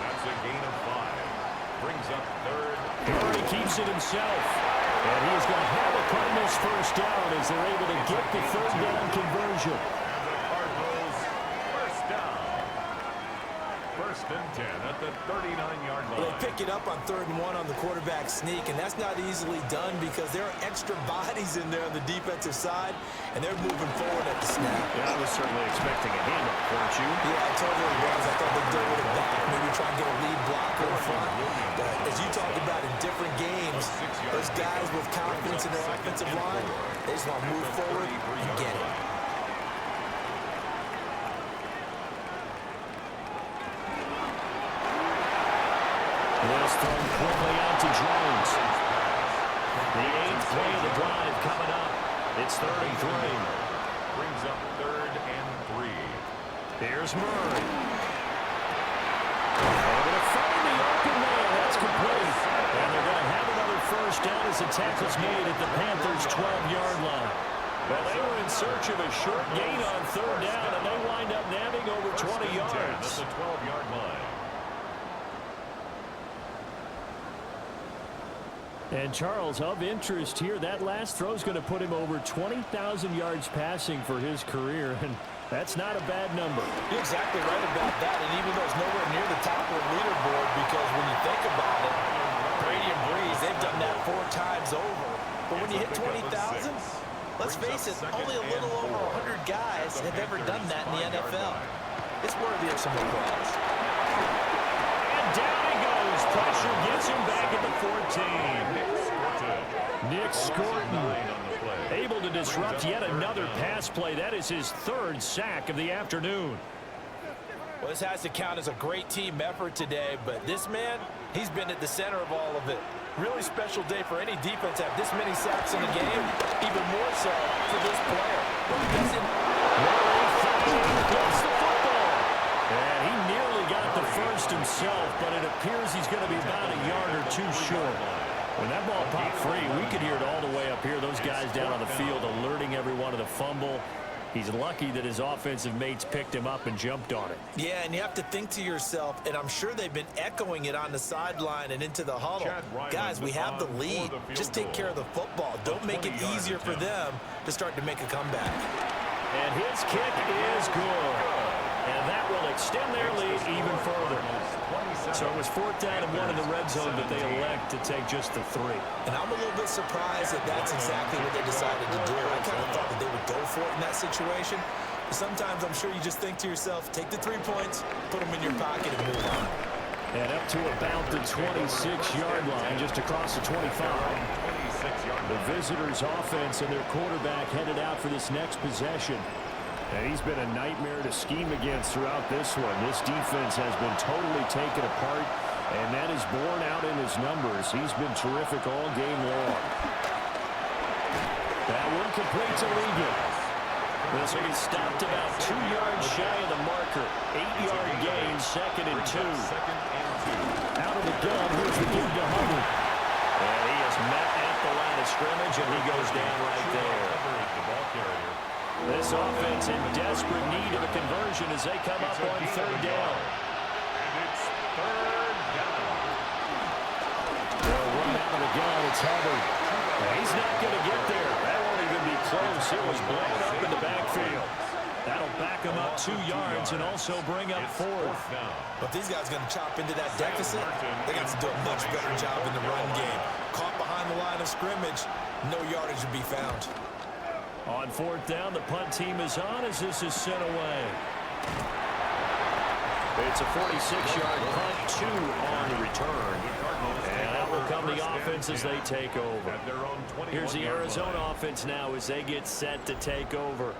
That's a gain of 5. Brings up 3rd. Murray keeps it himself. And he's going to have a Cardinals 1st down as they're able to get the 3rd down conversion. And the Cardinals 1st down. 1st and 10 at the 39-yard line. They pick it up on 3rd and 1 on the quarterback sneak, and that's not easily done because there are extra bodies in there on the defensive side, and they're moving forward at the snap. Yeah, I was certainly expecting a handoff, weren't you? Yeah, I totally was. I thought they'd go with it back, maybe try and get a lead blocker in front. But as you talked about in different games, those guys with confidence in their offensive line, they just want to move forward and get it. This thrown quickly out to Jones. The 8th play of the drive coming up. It's 3rd and 3. Brings up 3rd and 3. Here's Murray. They're going to find the open man. That's complete. And they're going to have another 1st down as the tackle's made at the Panthers' 12-yard line. Well, they were in search of a short gain on 3rd down, and they wind up nabbing over 20 yards. That's the 12-yard line. And Charles, of interest here, that last throw is going to put him over 20,000 yards passing for his career, and that's not a bad number. You're exactly right about that, and even though it's nowhere near the top of the leaderboard, because when you think about it, Brady and Breeze, they've done that 4 times over. But when you hit 20,000, let's face it, only a little over 100 guys have ever done that in the NFL. It's worthy of some applause. And down he goes. Pressure gets him back at the 14. Nick Scorton able to disrupt yet another pass play. That is his 3rd sack of the afternoon. Well, this has to count as a great team effort today, but this man, he's been at the center of all of it. Really special day for any defense to have this many sacks in the game, even more so for this player. He doesn't... Murray gets the football. And he nearly got the the first himself, but it appears he's going to be about a yard or two short. When that ball popped free, we could hear it all the way up here. Those guys down on the field alerting everyone of the fumble. He's lucky that his offensive mates picked him up and jumped on it. Yeah, and you have to think to yourself, and I'm sure they've been echoing it on the sideline and into the huddle. Guys, we have the lead. Just take care of the football. Don't make it easier for them to start to make a comeback. And his kick is good. And that will extend their lead even further. So it was 4th down and 1 in the red zone, but they elect to take just the 3. And I'm a little bit surprised that that's exactly what they decided to do. I kind of thought that they would go for it in that situation. But sometimes I'm sure you just think to yourself, take the 3 points, put them in your pocket, and move on. And up to about the 26-yard line, just across the 25. The visitors' offense and their quarterback headed out for this next possession. And he's been a nightmare to scheme against throughout this one. This defense has been totally taken apart, and that is borne out in his numbers. He's been terrific all game long. That one complete to Ligon. This will be stopped about 2 yards shy of the marker. 8-yard gain, 2nd and 2. Out of the gun, here's the give to Hubbard. And he is met at the line of scrimmage, and he goes down right there. This offense in desperate need of a conversion as they come up on 3rd down. And it's 3rd down. They'll run out of the gun. It's Hubbard. He's not going to get there. That won't even be close. It was blown up in the backfield. That'll back them up 2 yards and also bring up 4th. But these guys are going to chop into that deficit. They got to do a much better job in the run game. Caught behind the line of scrimmage, no yardage to be found. On 4th down, the punt team is on as this is sent away. It's a 46-yard punt, 2 on the return. And that will come the offense as they take over. Here's the Arizona offense now as they get set to take over.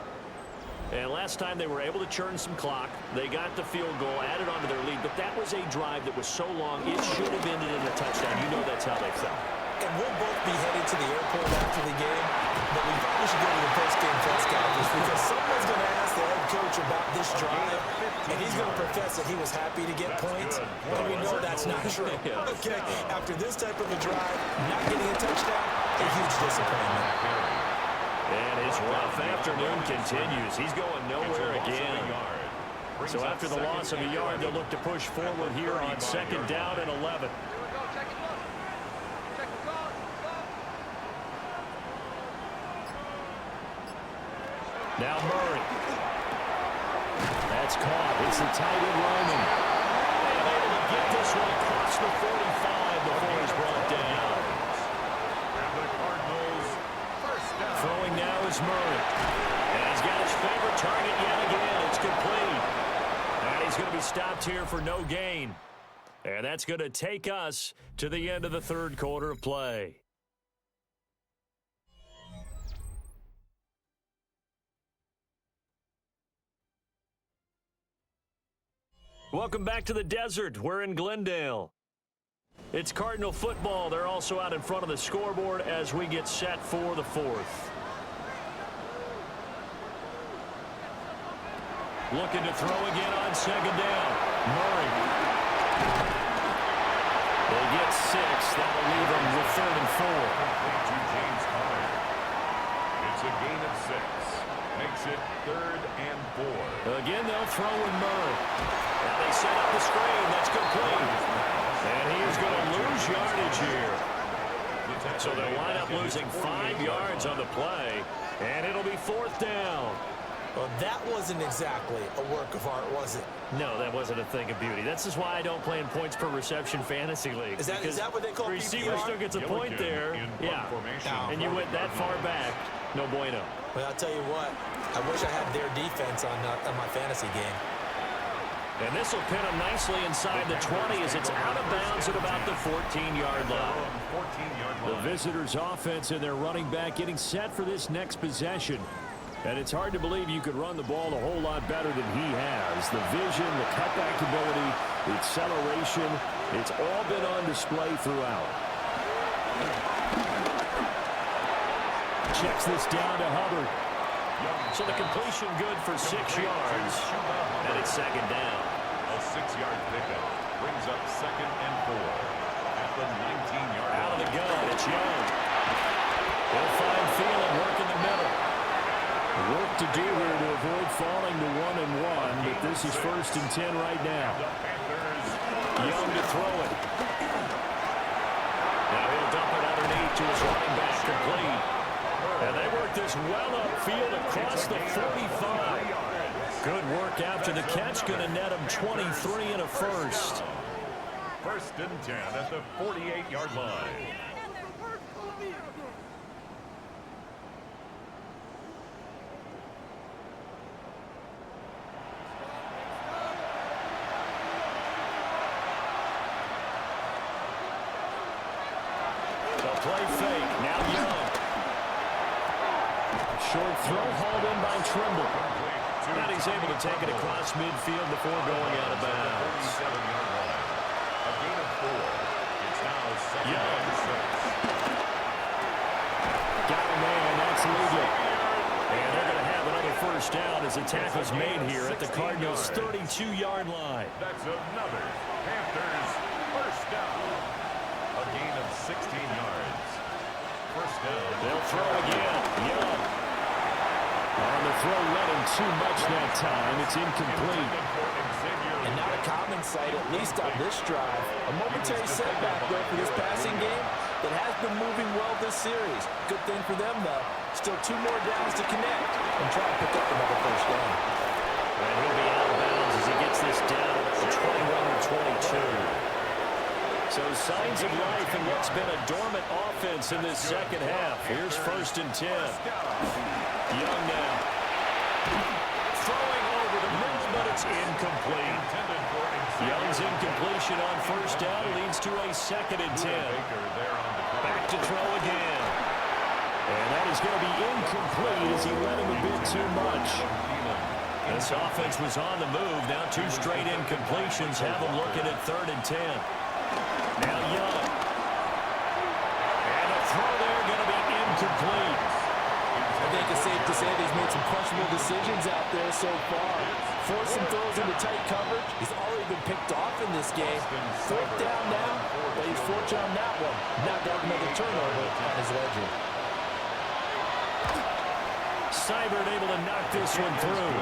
And last time they were able to churn some clock. They got the field goal, added onto their lead, but that was a drive that was so long it should have ended in a touchdown. You know that's how they felt. And we'll both be headed to the airport after the game, but we probably should go to the post-game press conference because someone's going to ask the head coach about this drive, and he's going to profess that he was happy to get points, and we know that's not true. Okay, after this type of a drive, not getting a touchdown, a huge disappointment. And his rough afternoon continues. He's going nowhere again. So after the loss of a yard, they'll look to push forward here on 2nd down and 11. Now Murray. That's caught. It's the tight end Roman. And able to get this one across the 45 before he's brought down. And the Cardinals first down. Throwing now is Murray. And he's got his favorite target yet again. It's complete. And he's going to be stopped here for no gain. And that's going to take us to the end of the 3rd quarter of play. Welcome back to the desert. We're in Glendale. It's Cardinal football. They're also out in front of the scoreboard as we get set for the 4th. Looking to throw again on 2nd down. Murray. They get 6. That'll leave them with 3rd and 4. To James Conner. It's a gain of 6. Makes it 3rd and 4. Again, they'll throw in Murray. Now they set up the screen. That's complete. And he is going to lose yardage here. So they'll wind up losing 5 yards on the play. And it'll be 4th down. Well, that wasn't exactly a work of art, was it? No, that wasn't a thing of beauty. That's just why I don't play in points per reception fantasy league. Is that what they call receiver PPR? still gets a point there. Yeah. And you went that far back. No bueno. Well, I'll tell you what. I wish I had their defense on my fantasy game. And this will pin them nicely inside the 20 as it's out of bounds at about the 14-yard line. The visitors' offense and their running back getting set for this next possession. And it's hard to believe you could run the ball a whole lot better than he has. The vision, the cutback ability, the acceleration, it's all been on display throughout. Checks this down to Hubbard. So the completion good for 6 yards. And it's 2nd down. 6-yard pickup. Brings up 2nd and 4 at the 19-yard line. Out of the gun, it's Young. They'll find Thielen working the middle. Work to do here to avoid falling to 1-1, but this is 1st and 10 right now. The Panthers. Young to throw it. Now he'll dump it underneath to his running back, complete. And they work this well upfield across the 45. Good work after the catch, going to net him 23 and a first. 1st and 10 at the 48-yard line. They'll play fake. Now Young. Short throw hauled in by Trimble. And he's able to take it across midfield before going out of bounds. 47-yard line. A gain of 4. It's now 2nd Young. and 6. Got a man, that's legal. And they're going to have another first down as the tackle's made here at the Cardinals' 32-yard line. That's another Panthers first down. A gain of 16 yards. First down. They'll throw again. Young. On the throw, led him too much that time. It's incomplete. And not a common sight, at least on this drive. A momentary setback, though, for this passing game that has been moving well this series. Good thing for them, though. Still 2 more downs to connect and try to pick up another first down. And he'll be out of bounds as he gets this down to 21-22. So signs of life in what's been a dormant offense in this second half. Here's 1st and 10. Young now. Throwing over the middle, but it's incomplete. Young's incompletion on first down leads to a 2nd and 10. Back to throw again. And that is going to be incomplete as he led him a bit too much. This offense was on the move. Now 2 straight incompletions have him looking at 3rd and 10. Now Young. And a throw there going to be incomplete. I think it's safe to say that he's made some questionable decisions out there so far. Forced some throws into tight coverage. He's already been picked off in this game. 4th down now, but he's fortunate on that one. Not got another turnover on his ledger. Seibert able to knock this one through.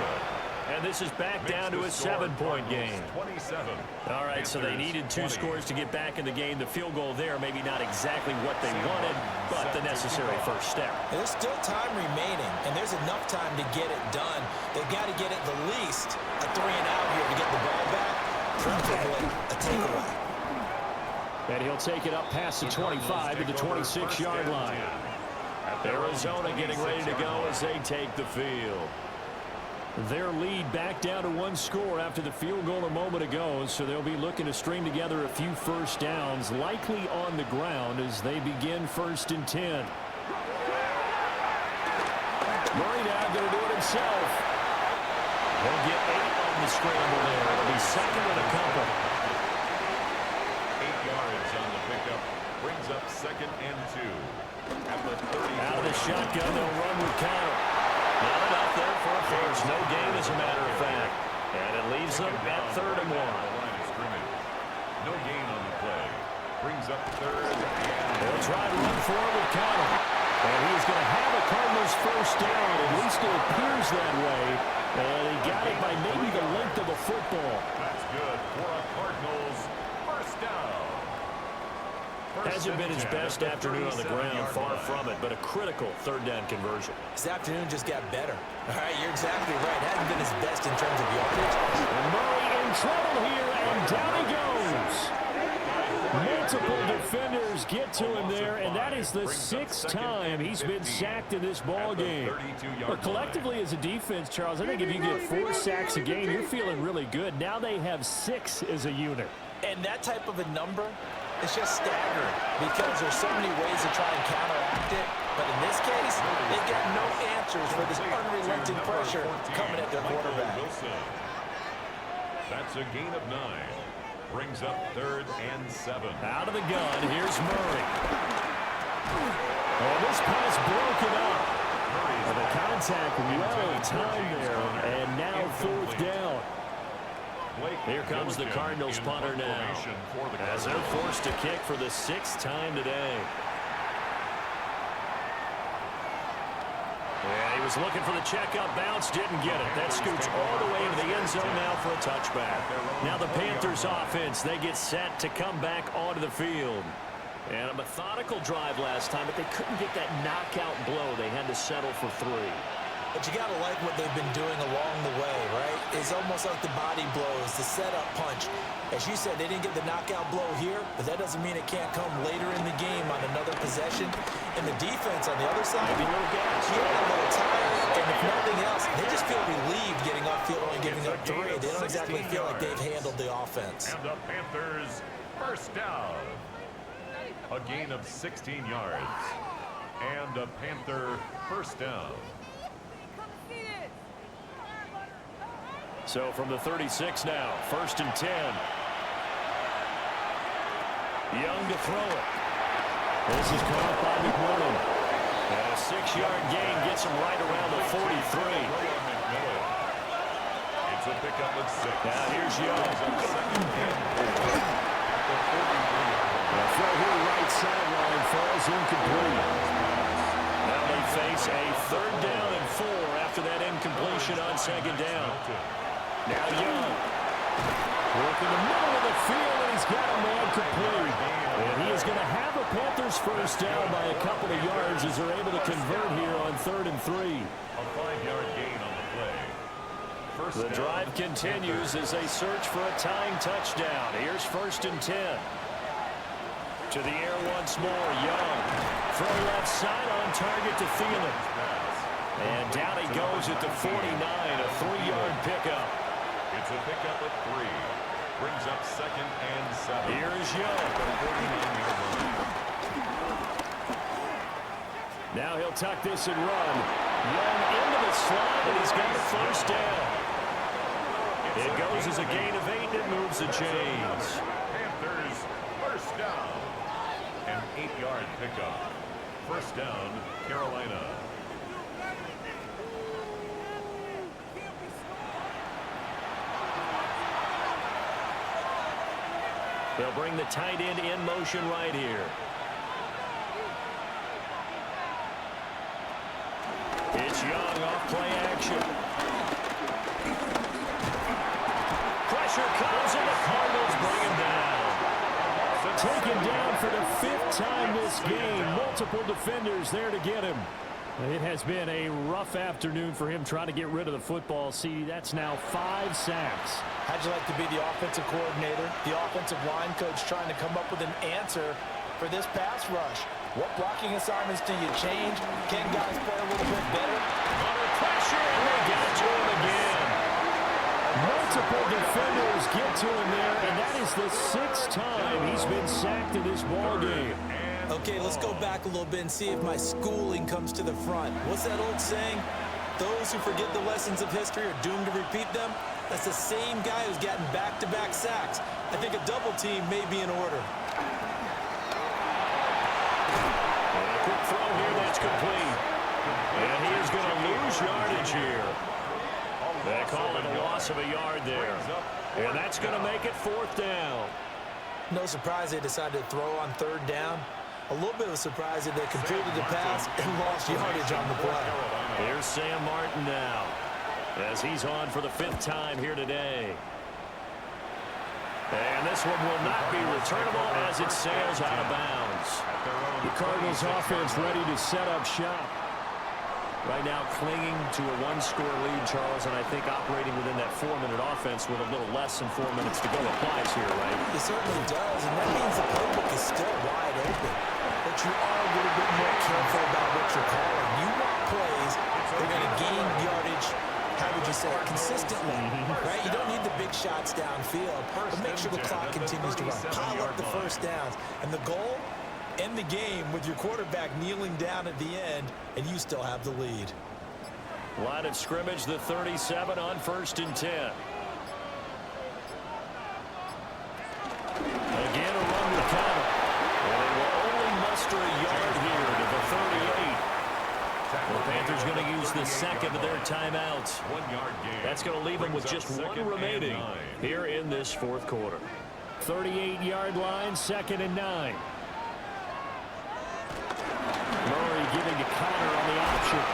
And this is back down to a 7-point game. 27. All right, so they needed 2 scores to get back in the game. The field goal there, maybe not exactly what they wanted, but the necessary first step. There's still time remaining, and there's enough time to get it done. They've got to get at the least a 3 and out here to get the ball back, preferably a takeaway. And he'll take it up past the 25 to the 26-yard line. Arizona getting ready to go as they take the field. Their lead back down to 1 score after the field goal a moment ago, so they'll be looking to string together a few first downs, likely on the ground as they begin 1st and 10. Murray now going to do it himself. He'll get 8 on the scramble there. It'll be 2nd and a couple. 8 yards on the pickup. Brings up 2nd and 2. At the 30. Out of the shotgun, they'll run with Connor. Not enough there for a first. No gain, as a matter of fact. And it leaves them at 3rd and 1. No gain on the play. Brings up 3rd and they'll try to run forward with Connor. And he's going to have a Cardinals first down. At least it appears that way. And he got it by maybe the length of a football. That's good for a Cardinals first down. Hasn't been his best afternoon on the ground, far from it, but a critical 3rd down conversion. His afternoon just got better. All right, you're exactly right. Hasn't been his best in terms of yardage. And Murray in trouble here, and down he goes. Multiple defenders get to him there, and that is the 6th time he's been sacked in this ball game. But collectively as a defense, Charles, I think if you get 4 sacks a game, you're feeling really good. Now they have 6 as a unit. And that type of a number, it's just staggering because there's so many ways to try and counteract it. But in this case, they've got no answers for this unrelenting pressure coming at their quarterback. That's a gain of 9. Brings up 3rd and 7. Out of the gun, here's Murray. Oh, this pass broken up. And the contact well timed there, and now 4th down. Here comes the Cardinals punter now, as they're forced to kick for the 6th time today. Yeah, he was looking for the checkup bounce, didn't get it. That scoots all the way into the end zone now for a touchback. Now the Panthers offense, they get set to come back onto the field. And a methodical drive last time, but they couldn't get that knockout blow. They had to settle for 3. But you got to like what they've been doing along the way, right? It's almost like the body blows, the setup punch. As you said, they didn't get the knockout blow here, but that doesn't mean it can't come later in the game on another possession. And the defense on the other side, maybe a little gas. Yeah, a little tired. And if nothing else, they just feel relieved getting off field only giving up 3. They don't exactly feel like they've handled the offense. And the Panthers first down. A gain of 16 yards. And a Panther first down. So from the 36 now, 1st and 10. Young to throw it. This is caught by McMillan. And a 6-yard gain gets him right around the 43. It's a pickup of 6. Now here's Young. The throw here right sideline falls incomplete. Now they face a 3rd down and 4 after that incompletion on 2nd down. Now Young. Working the middle of the field, and he's got a man complete. And he is going to have a Panthers first down by a couple of yards as they're able to convert here on 3rd and 3. A 5-yard gain on the play. The drive continues as they search for a tying touchdown. Here's 1st and 10. To the air once more, Young. Throw left side on target to Thielen. And down he goes at the 49, a 3-yard pickup. It's a pickup of 3. Brings up 2nd and 7. Here's Young. Now he'll tuck this and run. Young into the slot, and he's got a first down. It goes as a gain of 8, and it moves the chains. Panthers first down. An 8-yard pickup. First down, Carolina. They'll bring the tight end in motion right here. It's Young off play action. Pressure comes and the Cardinals bring him down. Taken down for the 5th time this game. Multiple defenders there to get him. It has been a rough afternoon for him trying to get rid of the football. See, that's now 5 sacks. How'd you like to be the offensive coordinator, the offensive line coach trying to come up with an answer for this pass rush? What blocking assignments do you change? Can guys play a little bit better? Under pressure, and they get it to him again. Multiple defenders get to him there, and that is the 6th time he's been sacked in this ball game. Okay, let's go back a little bit and see if my schooling comes to the front. What's that old saying? Those who forget the lessons of history are doomed to repeat them. That's the same guy who's gotten back-to-back sacks. I think a double team may be in order. And a quick throw here, that's complete. And he is going to lose yardage here. They call it a loss of a yard there. And that's going to make it 4th down. No surprise they decided to throw on 3rd down. A little bit of a surprise that they completed the pass and lost yardage on the play. Here's Sam Martin now, as he's on for the 5th time here today. And this one will not be returnable as it sails out of bounds. The Cardinals offense ready to set up shop. Right now clinging to a 1-score lead, Charles, and I think operating within that 4-minute offense with a little less than 4 minutes to go applies here, right? It certainly does, and that means the playbook is still wide open. But you are a little bit more careful about what you're calling. You want plays that are going to gain yardage, how would you say, consistently, right? You don't need the big shots downfield, but make sure the clock continues to run. Pile up the first downs. And the goal? End the game with your quarterback kneeling down at the end, and you still have the lead. Line of scrimmage, the 37 on 1st and 10. Again, a run with Connor. And they will only muster a yard here to the 38. The Panthers going to use use the second of their timeouts. 1 yard gain. That's going to leave them with just one remaining here in this fourth quarter. 38-yard line, 2nd and 9. Murray giving to Connor on the option.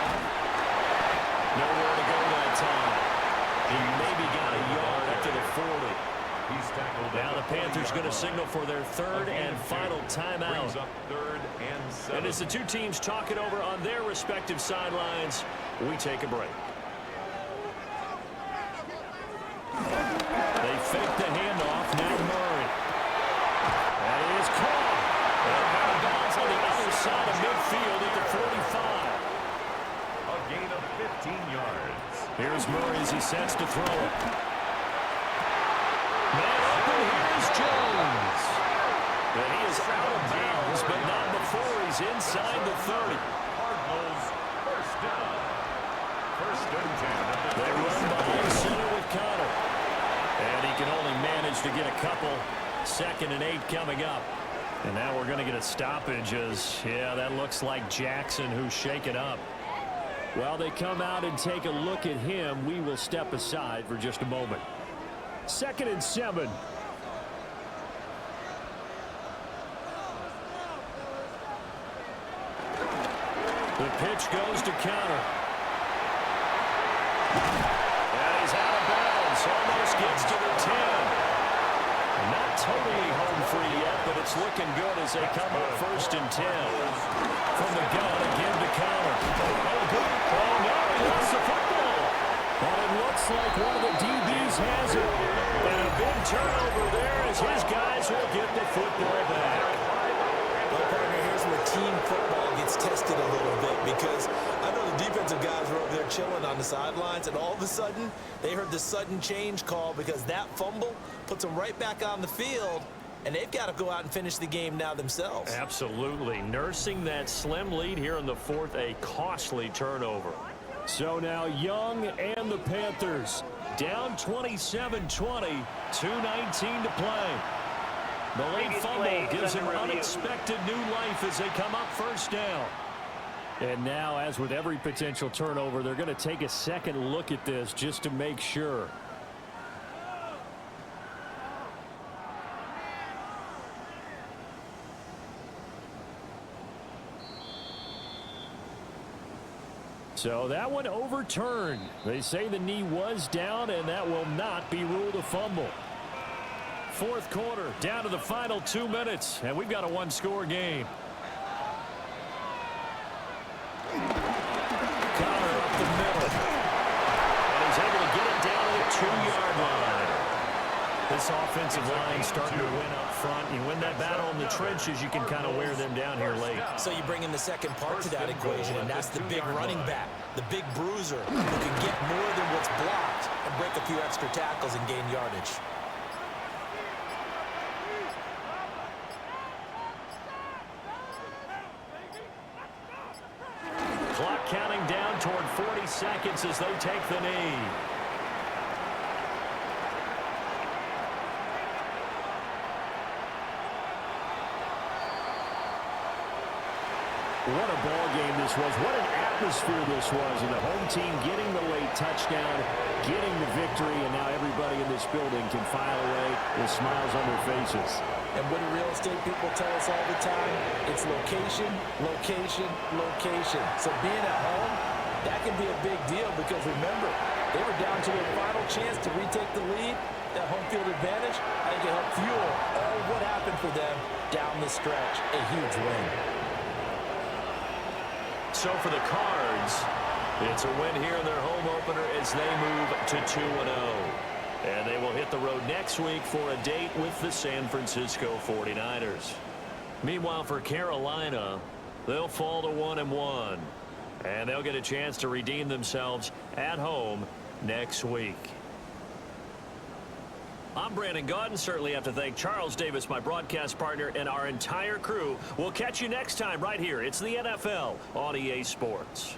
Nowhere to go that time. He maybe got a yard up to the 40. He's tackled. Now the Panthers going to signal for their third and final timeout. Brings up 3rd and 7. And as the two teams talk it over on their respective sidelines, we take a break. They fake the handoff. Now Murray. That is caught. And out of bounds on the other side of midfield at the 45. A gain of 15 yards. Here's Murray as he sets to throw it. Man open, here's Jones. And he is out of bounds, but not before he's inside the 30. Cardinals, first down. 1st and 10. They run behind center with Connor. And he can only manage to get a couple. 2nd and 8 coming up. And now we're going to get a stoppage as, yeah, that looks like Jackson who's shaken up. While they come out and take a look at him, we will step aside for just a moment. 2nd and 7. The pitch goes to Connor. And he's out of bounds. Almost gets to the 10. Not totally home free yet, but it's looking good as they come up 1st and 10. From the gun, again to Connor. Oh, good. Oh, no, he lost the football. But it looks like one of the DBs has it. And a big turnover there as his guys will get the football back. Well, partner, here's where team football gets tested a little bit because I know the defensive guys were over there chilling on the sidelines, and all of a sudden, they heard the sudden change call because that fumble puts them right back on the field, and they've got to go out and finish the game now themselves. Absolutely. Nursing that slim lead here in the 4th, a costly turnover. So now Young and the Panthers down 27-20, 2:19 to play. The late fumble gives him unexpected new life as they come up 1st down. And now, as with every potential turnover, they're going to take a second look at this just to make sure. So that one overturned. They say the knee was down, and that will not be ruled a fumble. 4th quarter, down to the final 2 minutes, and we've got a one-score game. Connor up the middle. And he's able to get it down to the 2-yard line. This offensive line starting to win up front. You win that battle in the trenches, you can kind of wear them down here late. So you bring in the second part to that equation, and that's the big running back, the big bruiser who can get more than what's blocked and break a few extra tackles and gain yardage. Clock counting down toward 40 seconds as they take the knee. What a ball game this was. What an atmosphere this was. And the home team getting the late touchdown, getting the victory, and now everybody in this building can file away with smiles on their faces. And what do real estate people tell us all the time? It's location, location, location. So being at home, that can be a big deal because remember, they were down to their final chance to retake the lead. That home field advantage, I think it helped fuel all what happened for them down the stretch. A huge win. So for the Cards, it's a win here in their home opener as they move to 2-0. And they will hit the road next week for a date with the San Francisco 49ers. Meanwhile, for Carolina, they'll fall to 1-1. And they'll get a chance to redeem themselves at home next week. I'm Brandon Gaudin. Certainly have to thank Charles Davis, my broadcast partner, and our entire crew. We'll catch you next time right here. It's the NFL on EA Sports.